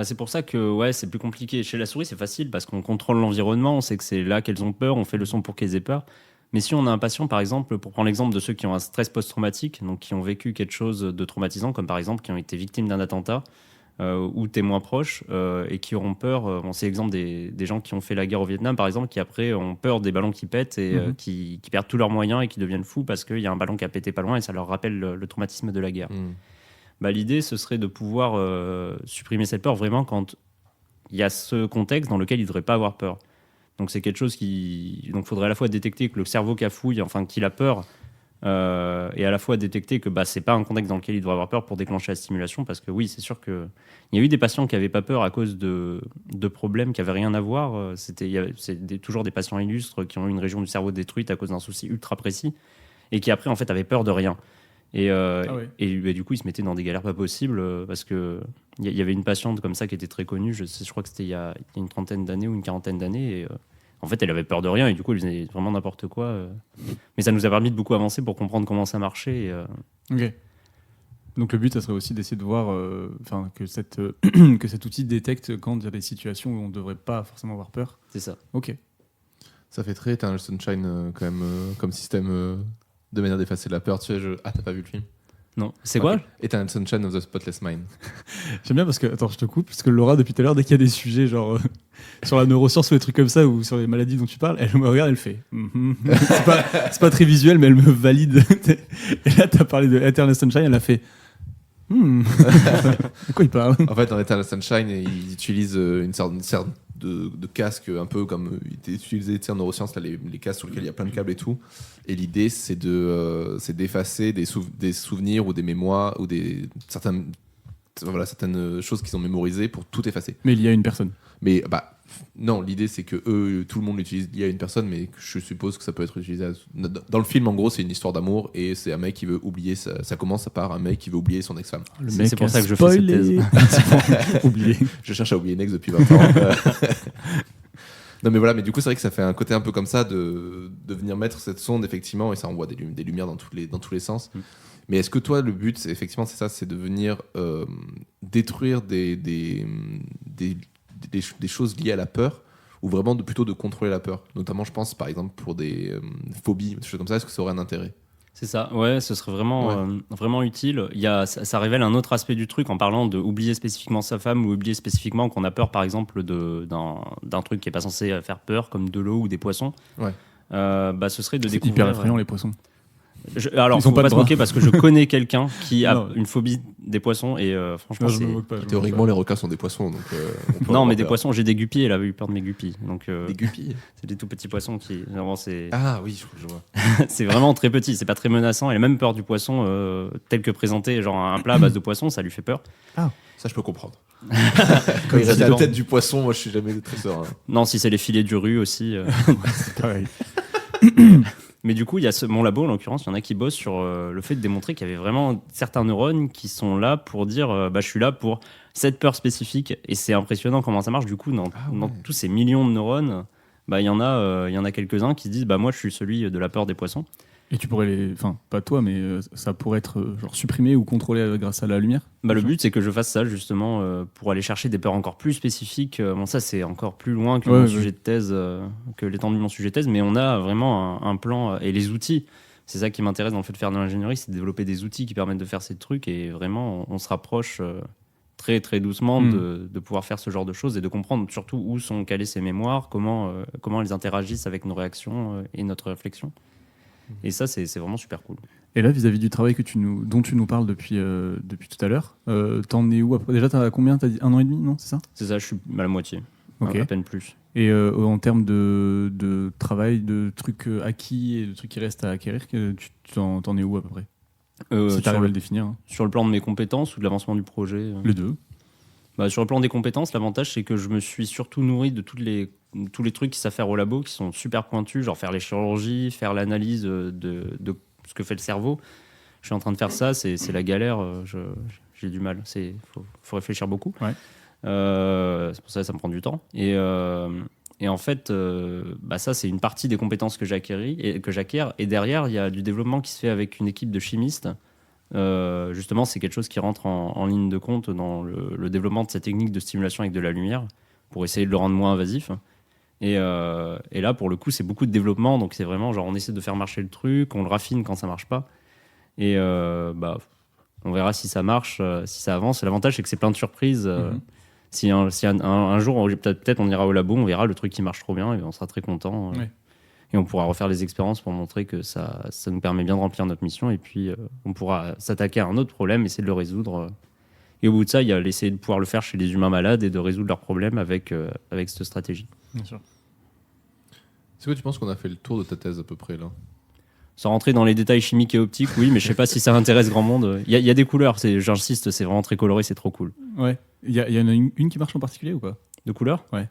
C'est pour ça que c'est plus compliqué. Chez la souris, c'est facile parce qu'on contrôle l'environnement, on sait que c'est là qu'elles ont peur, on fait le son pour qu'elles aient peur. Mais si on a un patient, par exemple, pour prendre l'exemple de ceux qui ont un stress post-traumatique, donc qui ont vécu quelque chose de traumatisant, comme par exemple qui ont été victimes d'un attentat ou témoins proches et qui auront peur, c'est l'exemple des gens qui ont fait la guerre au Vietnam, par exemple, qui après ont peur des ballons qui pètent et qui perdent tous leurs moyens et qui deviennent fous parce qu'il y a un ballon qui a pété pas loin et ça leur rappelle le traumatisme de la guerre. L'idée, ce serait de pouvoir supprimer cette peur vraiment quand il y a ce contexte dans lequel il ne devrait pas avoir peur. Donc c'est quelque chose donc faudrait à la fois détecter que le cerveau cafouille, enfin qu'il a peur, et à la fois détecter que c'est pas un contexte dans lequel il devrait avoir peur pour déclencher la stimulation, parce que oui, c'est sûr qu'il y a eu des patients qui n'avaient pas peur à cause de problèmes qui n'avaient rien à voir. C'est toujours des patients illustres qui ont eu une région du cerveau détruite à cause d'un souci ultra précis, et qui après en fait avaient peur de rien. Et du coup, ils se mettaient dans des galères pas possibles parce que il y avait une patiente comme ça qui était très connue. Je crois que c'était il y a une trentaine d'années ou une quarantaine d'années. Et en fait, elle avait peur de rien et du coup, elle faisait vraiment n'importe quoi. Mais ça nous a permis de beaucoup avancer pour comprendre comment ça marchait. Ok. Donc le but, ça serait aussi d'essayer de voir que cet outil détecte quand il y a des situations où on ne devrait pas forcément avoir peur. C'est ça. Ok. Ça fait très Eternal Sunshine quand même comme système de manière d'effacer la peur. Tu sais, t'as pas vu le film? Non. C'est quoi? Eternal Sunshine of the Spotless Mind. J'aime bien parce que, attends, je te coupe, parce que Laura, depuis tout à l'heure, dès qu'il y a des sujets genre sur la neuroscience ou des trucs comme ça, ou sur les maladies dont tu parles, elle me regarde, elle fait c'est pas très visuel, mais elle me valide. Et là, t'as parlé de Eternal Sunshine, elle a fait de quoi il parle? En fait, dans Eternal Sunshine, ils utilisent une sorte de casque, un peu comme il utilisé en neurosciences, là, les casques sur lesquels il y a plein de câbles et tout. Et l'idée, c'est d'effacer des souvenirs ou des mémoires ou certains voilà, certaines choses qu'ils ont mémorisées pour tout effacer. Mais il y a une personne. Mais non, l'idée c'est que tout le monde utilise l'IA à une personne, mais je suppose que ça peut être utilisé. Dans le film, en gros, c'est une histoire d'amour et c'est un mec qui veut oublier. Ça commence par un mec qui veut oublier son ex-femme. C'est pour ça que je fais cette thèse. Oublié. Je cherche à oublier une ex depuis 20 ans. Non, mais voilà, mais du coup, c'est vrai que ça fait un côté un peu comme ça de venir mettre cette sonde, effectivement, et ça envoie des lumières dans tous les sens. Mais est-ce que toi, le but, effectivement, c'est ça, c'est de venir détruire des choses liées à la peur, ou vraiment plutôt de contrôler la peur? Notamment, je pense, par exemple, pour des phobies, des choses comme ça, est-ce que ça aurait un intérêt? C'est ça, ouais, ce serait vraiment utile. Ça révèle un autre aspect du truc en parlant de oublier spécifiquement sa femme ou oublier spécifiquement qu'on a peur, par exemple, d'un truc qui n'est pas censé faire peur, comme de l'eau ou des poissons. Ouais. Ce serait de C'est découvrir. hyper effrayant, les poissons. Alors, Ils ont faut pas pas de se bras. moquer parce que je connais quelqu'un qui a Non. une phobie des poissons et franchement, Non, je c'est. me moque pas. Théoriquement, les requins sont des poissons, donc. On peut Non, avoir mais des peur. poissons, j'ai des guppies, elle avait eu peur de mes guppies. Donc, Des guppies. c'est des tout petits poissons qui. Vraiment, c'est. Ah oui, je vois. C'est vraiment très petit, c'est pas très menaçant. Elle a même peur du poisson tel que présenté, genre un plat à base de poisson, ça lui fait peur. Ça, je peux comprendre. Quand il Ça reste la dépend. tête du poisson, moi, je suis jamais très serein. Non, si c'est les filets du rue aussi. C'est pareil. Mais du coup, il y a mon labo, en l'occurrence, il y en a qui bossent sur le fait de démontrer qu'il y avait vraiment certains neurones qui sont là pour dire je suis là pour cette peur spécifique. Et c'est impressionnant comment ça marche. Du coup, dans tous ces millions de neurones, il y en a quelques-uns qui se disent moi, je suis celui de la peur des poissons. Et tu pourrais enfin, pas toi, mais ça pourrait être genre supprimé ou contrôlé grâce à la lumière. Le but, c'est que je fasse ça justement pour aller chercher des peurs encore plus spécifiques. Bon, ça, c'est encore plus loin que mon sujet de thèse, que l'étendue de mon sujet de thèse, mais on a vraiment un plan et les outils. C'est ça qui m'intéresse dans le fait de faire de l'ingénierie, c'est de développer des outils qui permettent de faire ces trucs et vraiment, on se rapproche très très doucement de pouvoir faire ce genre de choses et de comprendre surtout où sont calées ces mémoires, comment elles interagissent avec nos réactions et notre réflexion. Et ça, c'est vraiment super cool. Et là, vis-à-vis du travail dont tu nous parles depuis tout à l'heure, t'en es où après? Déjà, t'as combien? T'as dit 1 an et demi, non? C'est ça? C'est ça, je suis à la moitié, Ok. à peine plus. Et en termes de travail, de trucs acquis et de trucs qui restent à acquérir, tu t'en es où à peu près? Si t'arrives à le définir. Hein. Sur le plan de mes compétences ou de l'avancement du projet Les deux. Sur le plan des compétences, l'avantage, c'est que je me suis surtout nourri de tous les trucs qui savent faire au labo, qui sont super pointus, genre faire les chirurgies, faire l'analyse de ce que fait le cerveau. Je suis en train de faire ça, c'est la galère, j'ai du mal. Faut réfléchir beaucoup. Ouais. C'est pour ça que ça me prend du temps. Et en fait, ça, c'est une partie des compétences que j'acquiers. Et derrière, il y a du développement qui se fait avec une équipe de chimistes. Justement, c'est quelque chose qui rentre en ligne de compte dans le développement de cette technique de stimulation avec de la lumière pour essayer de le rendre moins invasif. Et là, pour le coup, c'est beaucoup de développement. Donc, c'est vraiment genre on essaie de faire marcher le truc, on le raffine quand ça marche pas. Et on verra si ça marche, si ça avance. L'avantage, c'est que c'est plein de surprises. Si un jour, peut-être on ira au labo, on verra le truc qui marche trop bien et on sera très content. Ouais. Et on pourra refaire les expériences pour montrer que ça nous permet bien de remplir notre mission. Et puis, on pourra s'attaquer à un autre problème, essayer de le résoudre. Et au bout de ça, il y a l'essayer de pouvoir le faire chez les humains malades et de résoudre leurs problèmes avec cette stratégie. Bien sûr. C'est quoi, tu penses qu'on a fait le tour de ta thèse à peu près là? Sans rentrer dans les détails chimiques et optiques, oui, mais je sais pas si ça intéresse grand monde. Il y a des couleurs, j'insiste, c'est vraiment très coloré, c'est trop cool. Ouais. Il y en a une qui marche en particulier ou pas? De couleurs? Ouais.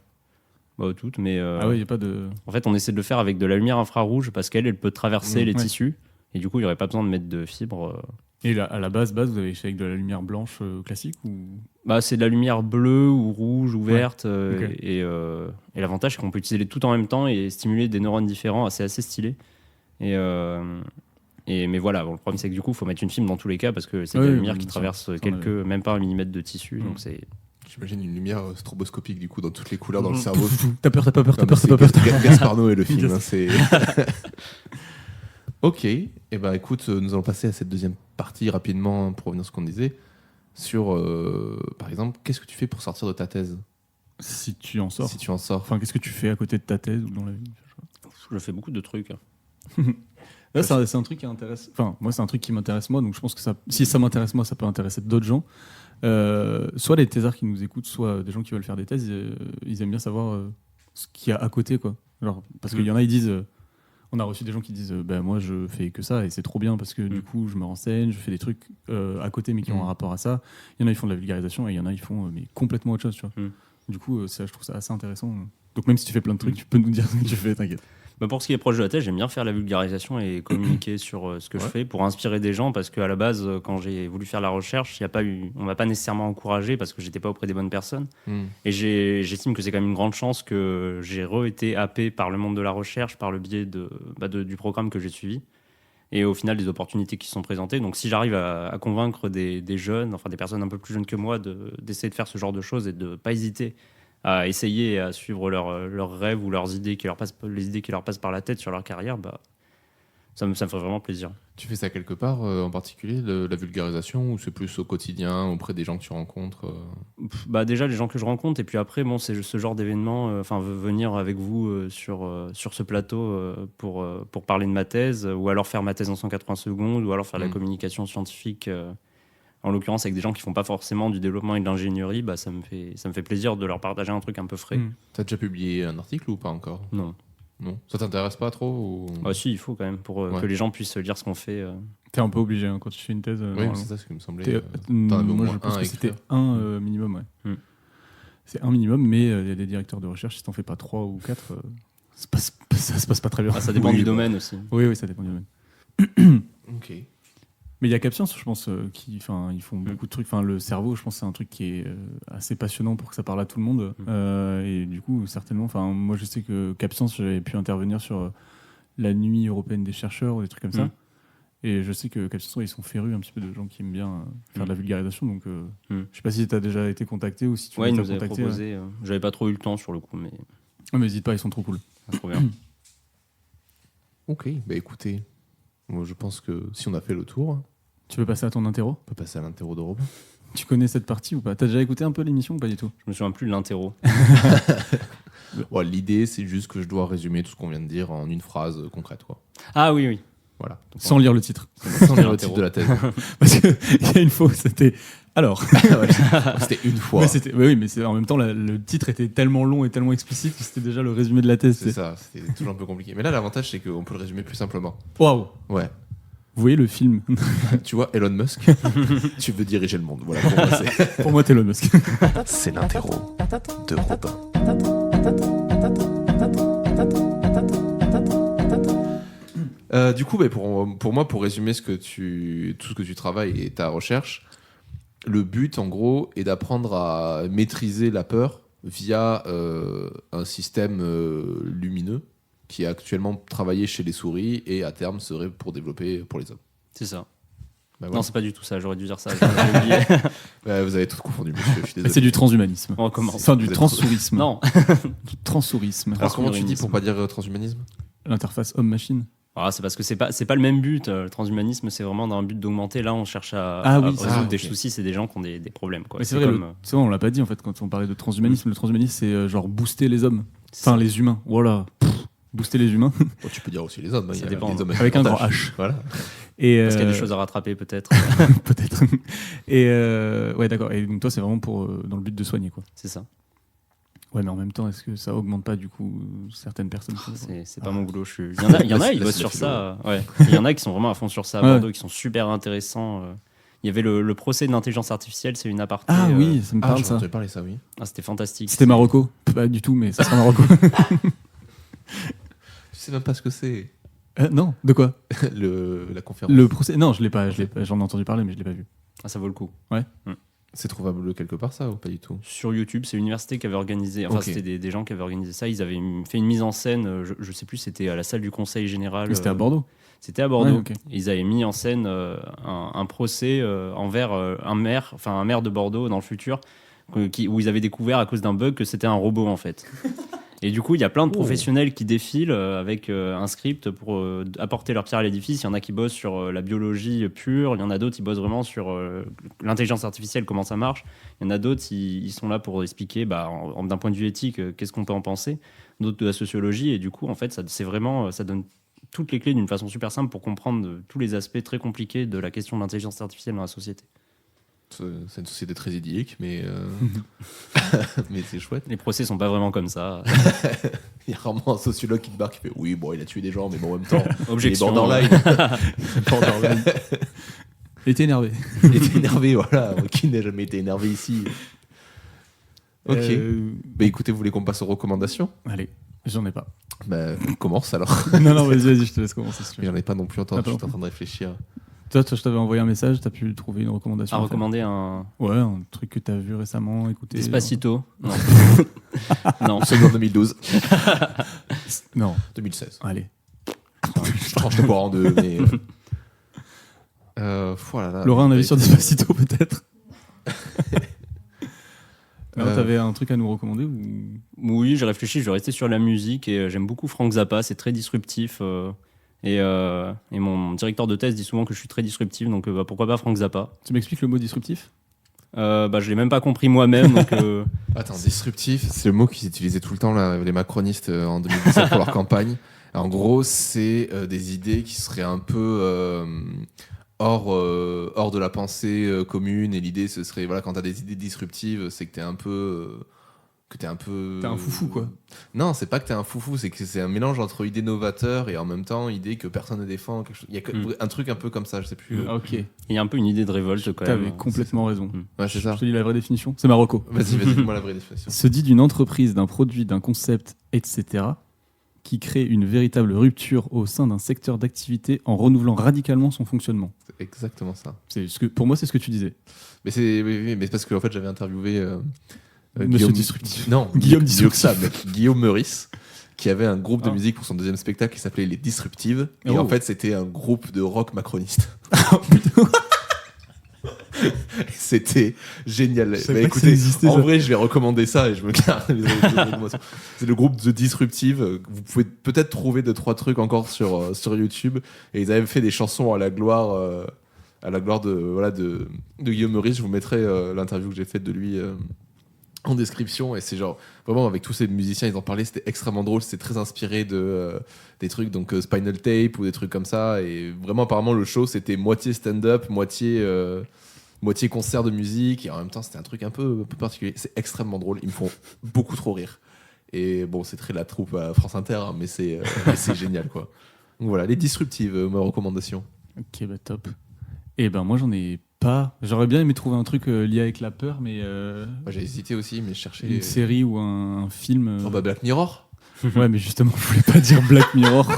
Toutes, mais... Ah ouais, il n'y a pas de... En fait, on essaie de le faire avec de la lumière infrarouge parce qu'elle peut traverser les tissus. Et du coup, il n'y aurait pas besoin de mettre de fibres. Et là, à la base, vous avez fait avec de la lumière blanche classique ou... C'est de la lumière bleue ou rouge ou verte. Ok. Et l'avantage, c'est qu'on peut utiliser les toutes en même temps et stimuler des neurones différents. C'est assez stylé. Mais voilà, le problème, c'est que du coup, il faut mettre une fibre dans tous les cas parce que c'est de la lumière qui traverse même pas un millimètre de tissu. Donc c'est... J'imagine une lumière stroboscopique du coup dans toutes les couleurs dans le cerveau. T'as peur. Gasparno et le film. C'est... Ok, et écoute, nous allons passer à cette deuxième partie rapidement pour revenir à ce qu'on disait sur, par exemple, qu'est-ce que tu fais pour sortir de ta thèse? Si tu en sors. Si tu en sors. Enfin, qu'est-ce que tu fais à côté de ta thèse ou dans la vie? Je fais beaucoup de trucs. Là, c'est un truc qui intéresse. Enfin, moi, c'est un truc qui m'intéresse moi, donc je pense que si ça m'intéresse moi, ça peut intéresser d'autres gens. Soit les thésards qui nous écoutent, soit des gens qui veulent faire des thèses, ils aiment bien savoir ce qu'il y a à côté, quoi. Alors, parce qu'il y en a, ils disent On a reçu des gens qui disent moi je fais que ça et c'est trop bien parce que du coup je me renseigne, je fais des trucs à côté mais qui ont un rapport à ça. Il y en a ils font de la vulgarisation et il y en a ils font mais complètement autre chose, tu vois. Du coup ça je trouve ça assez intéressant. Donc même si tu fais plein de trucs, tu peux nous dire ce que tu fais, t'inquiète. Bah pour ce qui est proche de la thèse, j'aime bien faire la vulgarisation et communiquer sur ce que je fais pour inspirer des gens parce qu'à la base, quand j'ai voulu faire la recherche, on m'a pas nécessairement encouragé parce que j'étais pas auprès des bonnes personnes. Et j'estime que c'est quand même une grande chance que j'ai été happé par le monde de la recherche par le biais du programme que j'ai suivi. Et au final, des opportunités qui se sont présentées. Donc si j'arrive à convaincre des jeunes, enfin des personnes un peu plus jeunes que moi, d'essayer de faire ce genre de choses et de ne pas hésiter à essayer et à suivre leurs rêves ou les idées qui leur passent par la tête sur leur carrière, ça me fait vraiment plaisir. Tu fais ça quelque part en particulier, la vulgarisation, ou c'est plus au quotidien, auprès des gens que tu rencontres Déjà, les gens que je rencontre, et puis après, c'est ce genre d'événement, venir avec vous sur ce plateau pour parler de ma thèse, ou alors faire ma thèse en 180 secondes, ou alors faire la communication scientifique. En l'occurrence, avec des gens qui font pas forcément du développement et de l'ingénierie, ça me fait plaisir de leur partager un truc un peu frais. T'as déjà publié un article ou pas encore ? Non. Ça t'intéresse pas trop ou... Si, il faut quand même pour que les gens puissent lire ce qu'on fait. T'es un peu obligé quand tu fais une thèse. Oui, c'est ça ce qui me semblait. Moi, je pense que c'était un minimum. Ouais. C'est un minimum, mais il y a des directeurs de recherche, si t'en fais pas 3 ou 4, ça se passe pas très bien. Ça dépend du domaine aussi. Oui, ça dépend du domaine. Ok. Mais il y a CapScience, je pense, ils font beaucoup de trucs. Le cerveau, je pense, c'est un truc qui est assez passionnant pour que ça parle à tout le monde. Et du coup, certainement, moi, je sais que CapScience, j'avais pu intervenir sur la nuit européenne des chercheurs ou des trucs comme ça. Et je sais que CapScience, ils sont férus un petit peu de gens qui aiment bien faire de la vulgarisation. Donc, je sais pas si tu as déjà été contacté ou si tu ils nous avaient proposé. J'avais pas trop eu le temps sur le coup, mais. Mais n'hésite pas, ils sont trop cool. Trop bien. Ok, écoutez, moi, je pense que si on a fait le tour. Tu veux passer à ton interro ? On peut passer à l'interro de Robin. Tu connais cette partie ou pas ? T'as déjà écouté un peu l'émission ou pas du tout ? Je me souviens plus de l'interro. L'idée, c'est juste que je dois résumer tout ce qu'on vient de dire en une phrase concrète, quoi. Ah oui. Voilà. Sans lire le titre. Sans lire le titre de la thèse. Parce qu'il y a une fois où c'était... Alors. C'était une fois. Mais en même temps, le titre était tellement long et tellement explicite que c'était déjà le résumé de la thèse. C'est ça, c'était toujours un peu compliqué. Mais là, l'avantage, c'est qu'on peut le résumer plus simplement. Waouh. Ouais. Vous voyez le film ? Tu vois, Elon Musk, tu veux diriger le monde. Voilà, pour moi, pour moi, t'es Elon Musk. C'est l'interro de Robin. Du coup, pour moi, pour résumer tout ce que tu travailles et ta recherche, le but, en gros, est d'apprendre à maîtriser la peur via un système lumineux qui est actuellement travaillé chez les souris et à terme serait pour développer pour les hommes. C'est ça. Voilà. Non, c'est pas du tout ça, j'aurais dû dire ça. J'ai oublié. Vous avez tout confondu, monsieur, je suis désolé. C'est du transhumanisme. On recommence. Enfin, du transsourisme. Non. Du transsourisme. Alors, comment tu dis pour pas dire transhumanisme ? L'interface homme-machine. C'est parce que c'est pas le même but. Le transhumanisme, c'est vraiment dans un but d'augmenter. Là, on cherche à résoudre des soucis. C'est des gens qui ont des problèmes. Quoi. Mais c'est vrai, c'est vrai, on l'a pas dit en fait quand on parlait de transhumanisme. Le transhumanisme, c'est genre booster les hommes. Enfin, les humains. Voilà. Booster les humains. Tu peux dire aussi les hommes. Ça dépend. Les hommes avec un grand H. Voilà. Et parce qu'il y a des choses à rattraper, peut-être. Peut-être. Et ouais, d'accord. Et donc toi, c'est vraiment dans le but de soigner, quoi. C'est ça. Ouais, mais en même temps, est-ce que ça augmente pas du coup certaines personnes ? C'est pas mon boulot. Il y en a, ils bossent sur ça. Ouais. Il y en a qui sont vraiment à fond sur ça à Bordeaux, qui sont super intéressants. Il y avait le procès de l'intelligence artificielle, c'est une aparté. Ah oui, ça me parle ça. J'ai parlé ça, oui. C'était fantastique. C'était Marocco. Pas du tout, mais ça sera Marocco. Je sais même pas ce que c'est. Non, de quoi ? La conférence. Le procès. Non, je l'ai pas. J'en ai entendu parler, mais je l'ai pas vu. Ah, ça vaut le coup. Ouais. C'est trouvable quelque part, ça, ou pas du tout ? Sur YouTube, c'est l'université qui avait organisé. Enfin, c'était des gens qui avaient organisé ça. Ils avaient fait une mise en scène. Je sais plus, c'était à la salle du Conseil général. Mais c'était à Bordeaux. C'était à Bordeaux. Ouais, okay. Ils avaient mis en scène un procès envers un maire de Bordeaux dans le futur, où ils avaient découvert à cause d'un bug que c'était un robot en fait. Et du coup, il y a plein de professionnels qui défilent avec un script pour apporter leur pierre à l'édifice. Il y en a qui bossent sur la biologie pure, il y en a d'autres qui bossent vraiment sur l'intelligence artificielle, comment ça marche. Il y en a d'autres, ils sont là pour expliquer d'un point de vue éthique qu'est-ce qu'on peut en penser, d'autres de la sociologie. Et du coup, en fait, ça donne toutes les clés d'une façon super simple pour comprendre tous les aspects très compliqués de la question de l'intelligence artificielle dans la société. C'est une société très idyllique, mais, mais c'est chouette. Les procès sont pas vraiment comme ça. Il y a rarement un sociologue qui débarque qui fait oui, bon, il a tué des gens, mais bon, en même temps, Objection. il est borderline. Borderline. Il était énervé. Il était énervé, voilà. Qui n'a jamais été énervé ici? Ok. Bah écoutez, vous voulez qu'on passe aux recommandations? Allez, j'en ai pas. Bah, on commence alors. non, vas-y, je te laisse commencer. Si tu veux. J'en ai pas non plus entendu, Attends. je suis en train de réfléchir. Toi, je t'avais envoyé un message, t'as pu trouver une recommandation À à faire. recommander un Ouais, un truc que t'as vu récemment, écouté. Despacito. Non. Non. C'est en 2012. Non, 2016. allez. Je tranche le boire en deux, mais. Voilà. Laura, un avis sur Despacito peut-être? Non, t'avais un truc à nous recommander ou... Oui, j'ai réfléchi, je vais rester sur la musique et j'aime beaucoup Frank Zappa, c'est très disruptif. Et mon directeur de thèse dit souvent que je suis très disruptif, donc pourquoi pas Frank Zappa. Tu m'expliques le mot disruptif? Je l'ai même pas compris moi-même, donc Attends, disruptif, c'est le mot qu'ils utilisaient tout le temps, là, les macronistes, en 2017 pour leur campagne. En gros, c'est des idées qui seraient un peu hors de la pensée commune. Et l'idée, ce serait, voilà, quand t'as des idées disruptives, c'est que t'es un peu. T'es un foufou, quoi. Non, c'est pas que t'es un foufou, c'est que c'est un mélange entre idée novateur et en même temps idée que personne ne défend. Quelque chose. Il y a un truc un peu comme ça, je sais plus. Ok. il y a un peu une idée de révolte quand même. T'avais complètement raison. Ouais, c'est ça. Je te dis la vraie définition. C'est Marocco. Vas-y, dis-moi la vraie définition. Se dit d'une entreprise, d'un produit, d'un concept, etc., qui crée une véritable rupture au sein d'un secteur d'activité en renouvelant radicalement son fonctionnement. C'est exactement ça. Pour moi, c'est ce que tu disais. Mais c'est parce que en fait, j'avais interviewé Monsieur Disruptif. Non, Guillaume Disruptif. Guillaume Meurice, qui avait un groupe de musique pour son deuxième spectacle qui s'appelait Les Disruptives. Et Oh. en fait, c'était un groupe de rock macroniste. C'était génial. savais Bah, pas que ça écoutez, existait, en ça. vrai, je vais recommander ça et je me garde les recommandations. C'est le groupe The Disruptive. Vous pouvez peut-être trouver 2-3 trucs encore sur YouTube. Et ils avaient fait des chansons à la gloire de Guillaume Meurice. Je vous mettrai l'interview que j'ai faite de lui en description. Et c'est genre, vraiment, avec tous ces musiciens, ils en parlaient. C'était extrêmement drôle. C'était très inspiré des trucs, donc Spinal Tape ou des trucs comme ça. Et vraiment, apparemment, le show, c'était moitié stand-up, moitié concert de musique, et en même temps c'était un truc un peu particulier. C'est extrêmement drôle, ils me font beaucoup trop rire. Et bon, c'est très la troupe à France Inter, hein, mais c'est génial, quoi. Donc voilà, Les Disruptives, ma recommandation. Ok, bah top. Et ben moi, j'en ai pas. J'aurais bien aimé trouver un truc lié avec la peur, mais Moi j'ai hésité aussi, mais je cherchais. une série ou un film. Oh bah Black Mirror. Ouais, mais justement, je voulais pas dire Black Mirror.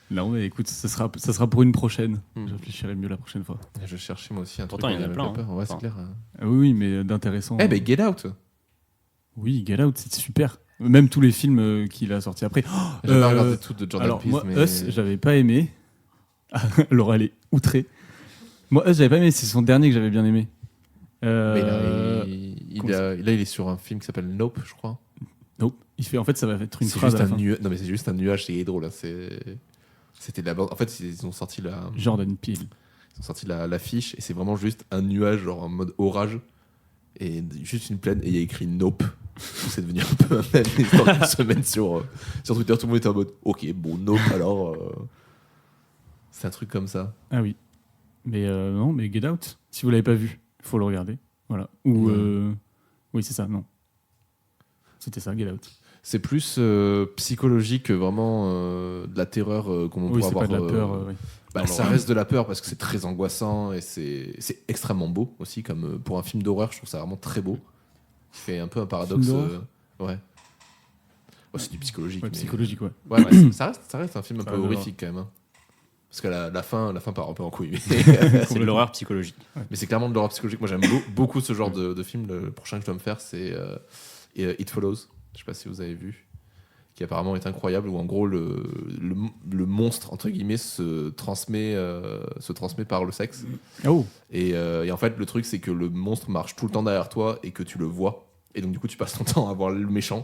Non, mais écoute, ça sera pour une prochaine. Je réfléchirai mieux la prochaine fois. Je cherchais moi aussi un truc. Pourtant, il y en a avec plein, la peur. Ouais, c'est Enfin. clair. Ah oui, mais d'intéressant. Eh ben Get Out. Oui, Get Out, c'est super. Même tous les films qu'il a sortis après. J'ai pas regardé tout de Jordan Alors, Peele, moi, mais Us, j'avais pas aimé. Laura, elle est outrée. Moi, Us, j'avais pas aimé. C'est son dernier que j'avais bien aimé. Mais comment là, il est sur un film qui s'appelle Nope, je crois. Nope. Il fait, en fait, ça va être une C'est phrase juste à la un fin. nuage. Non, mais c'est juste un nuage, c'est drôle. Là. C'était de la bande. En fait, ils ont sorti Jordan Peele. Ils ont sorti l'affiche et c'est vraiment juste un nuage, genre en mode orage, et juste une plaine, et il y a écrit Nope. C'est devenu un peu un mème dans une semaine sur Twitter. Tout le monde était en mode ok, bon, Nope, alors. C'est un truc comme ça. Ah oui. Mais non, mais Get Out, si vous l'avez pas vu, il faut le regarder. Voilà. Ou. Oui, c'est ça, non. C'était ça, Get Out. C'est plus psychologique que vraiment de la terreur qu'on Oui, pourrait c'est avoir. pas de la peur. Oui. Bah, ça reste de la peur parce que c'est très angoissant et c'est extrêmement beau aussi. Comme pour un film d'horreur, je trouve ça vraiment très beau. Il fait un peu un paradoxe. Film d'horreur Ouais. Oh, c'est du psychologique. Ouais, mais- psychologique, ouais. Ouais, ouais, ça reste un film un Ça peu reste horrifique quand même. Hein. Parce que la fin part un peu en couille. C'est de l'horreur psychologique. Mais c'est clairement de l'horreur psychologique. Moi, j'aime beaucoup ce genre de film. Le prochain que je dois me faire, c'est It Follows. Je sais pas si vous avez vu. Qui apparemment est incroyable. Où en gros, le monstre, entre guillemets, se transmet par le sexe. Oh, Et en fait, le truc, c'est que le monstre marche tout le temps derrière toi et que tu le vois. Et donc, du coup, tu passes ton temps à voir le méchant.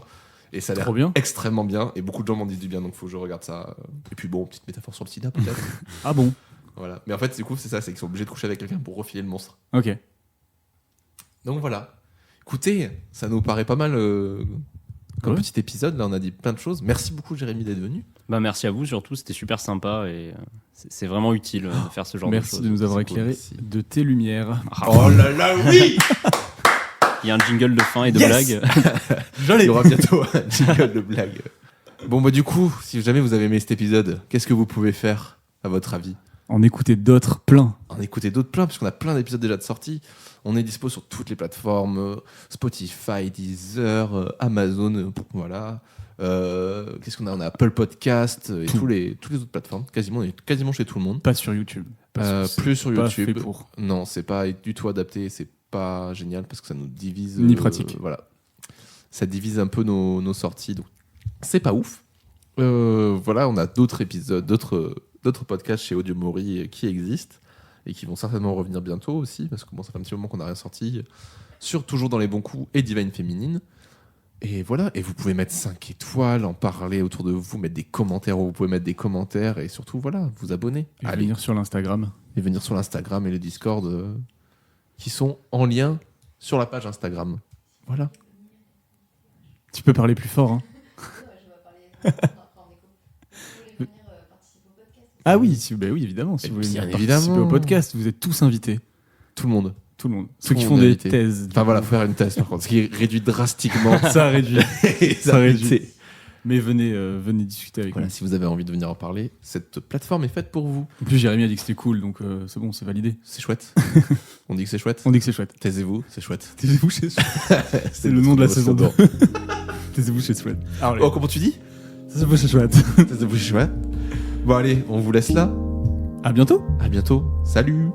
Et ça a l'air trop bien. extrêmement bien. Et beaucoup de gens m'en disent du bien. Donc, faut que je regarde ça. Et puis, bon, petite métaphore sur le sida, peut-être. Ah bon. Voilà. Mais en fait, du coup, c'est ça. C'est qu'ils sont obligés de coucher avec quelqu'un pour refiler le monstre. Ok. Donc, voilà. Écoutez, ça nous paraît pas mal comme petit épisode. Là, on a dit plein de choses. Merci beaucoup, Jérémy, d'être venu. Bah, merci à vous surtout, c'était super sympa et c'est vraiment utile de faire ce genre de choses. Merci de nous avoir éclairé de tes lumières. Oh là là, oui. Il y a un jingle de fin et de blague. Il y aura bientôt un jingle de blague. Bon, bah du coup, si jamais vous avez aimé cet épisode, qu'est-ce que vous pouvez faire, à votre avis? En écouter d'autres plein. En écouter d'autres plein, puisqu'on a plein d'épisodes déjà de sortie. On est dispo sur toutes les plateformes, Spotify, Deezer, Amazon, voilà. Qu'est-ce qu'on a? On a Apple Podcast et toutes les autres plateformes. On est quasiment chez tout le monde. Pas sur YouTube. Plus sur pas YouTube. fait pour. Non, c'est pas du tout adapté. C'est pas génial parce que ça nous divise. Ni pratique. Voilà. Ça divise un peu nos sorties. Donc, c'est pas ouf. Voilà, on a d'autres épisodes, d'autres podcasts chez Audio Mori qui existent et qui vont certainement revenir bientôt aussi, parce que bon, ça fait un petit moment qu'on n'a rien sorti, sur Toujours dans les bons coups et Divine Féminine. Et voilà, et vous pouvez mettre 5 étoiles, en parler autour de vous, mettre des commentaires où vous pouvez mettre des commentaires, et surtout, voilà, vous abonner. Et venir sur l'Instagram. Et venir sur l'Instagram et le Discord qui sont en lien sur la page Instagram. Voilà. Tu peux parler plus fort, hein. Ah oui, oui, évidemment. Si vous voulez bien venir participer au podcast, vous êtes tous invités. Tout le monde. Tout le monde. Tout Ceux le qui monde font est des invité. thèses. Enfin voilà, faut faire une thèse par contre, ce qui réduit drastiquement. Ça réduit. Ça réduit. réduit. Mais venez discuter avec Voilà, nous. si vous avez envie de venir en parler, cette plateforme est faite pour vous. En plus, Jérémy a dit que c'était cool, donc c'est bon, c'est validé. C'est chouette. On dit que c'est chouette. On dit que c'est chouette. Taisez-vous, c'est chouette. Taisez-vous chez Chouette. C'est le nom de la saison 2. Taisez-vous chez Chouette. Oh, comment tu dis? Taisez-vous chez Chouette. Taisez-vous chez chouette. Bon allez, on vous laisse là. À bientôt. À bientôt. Salut.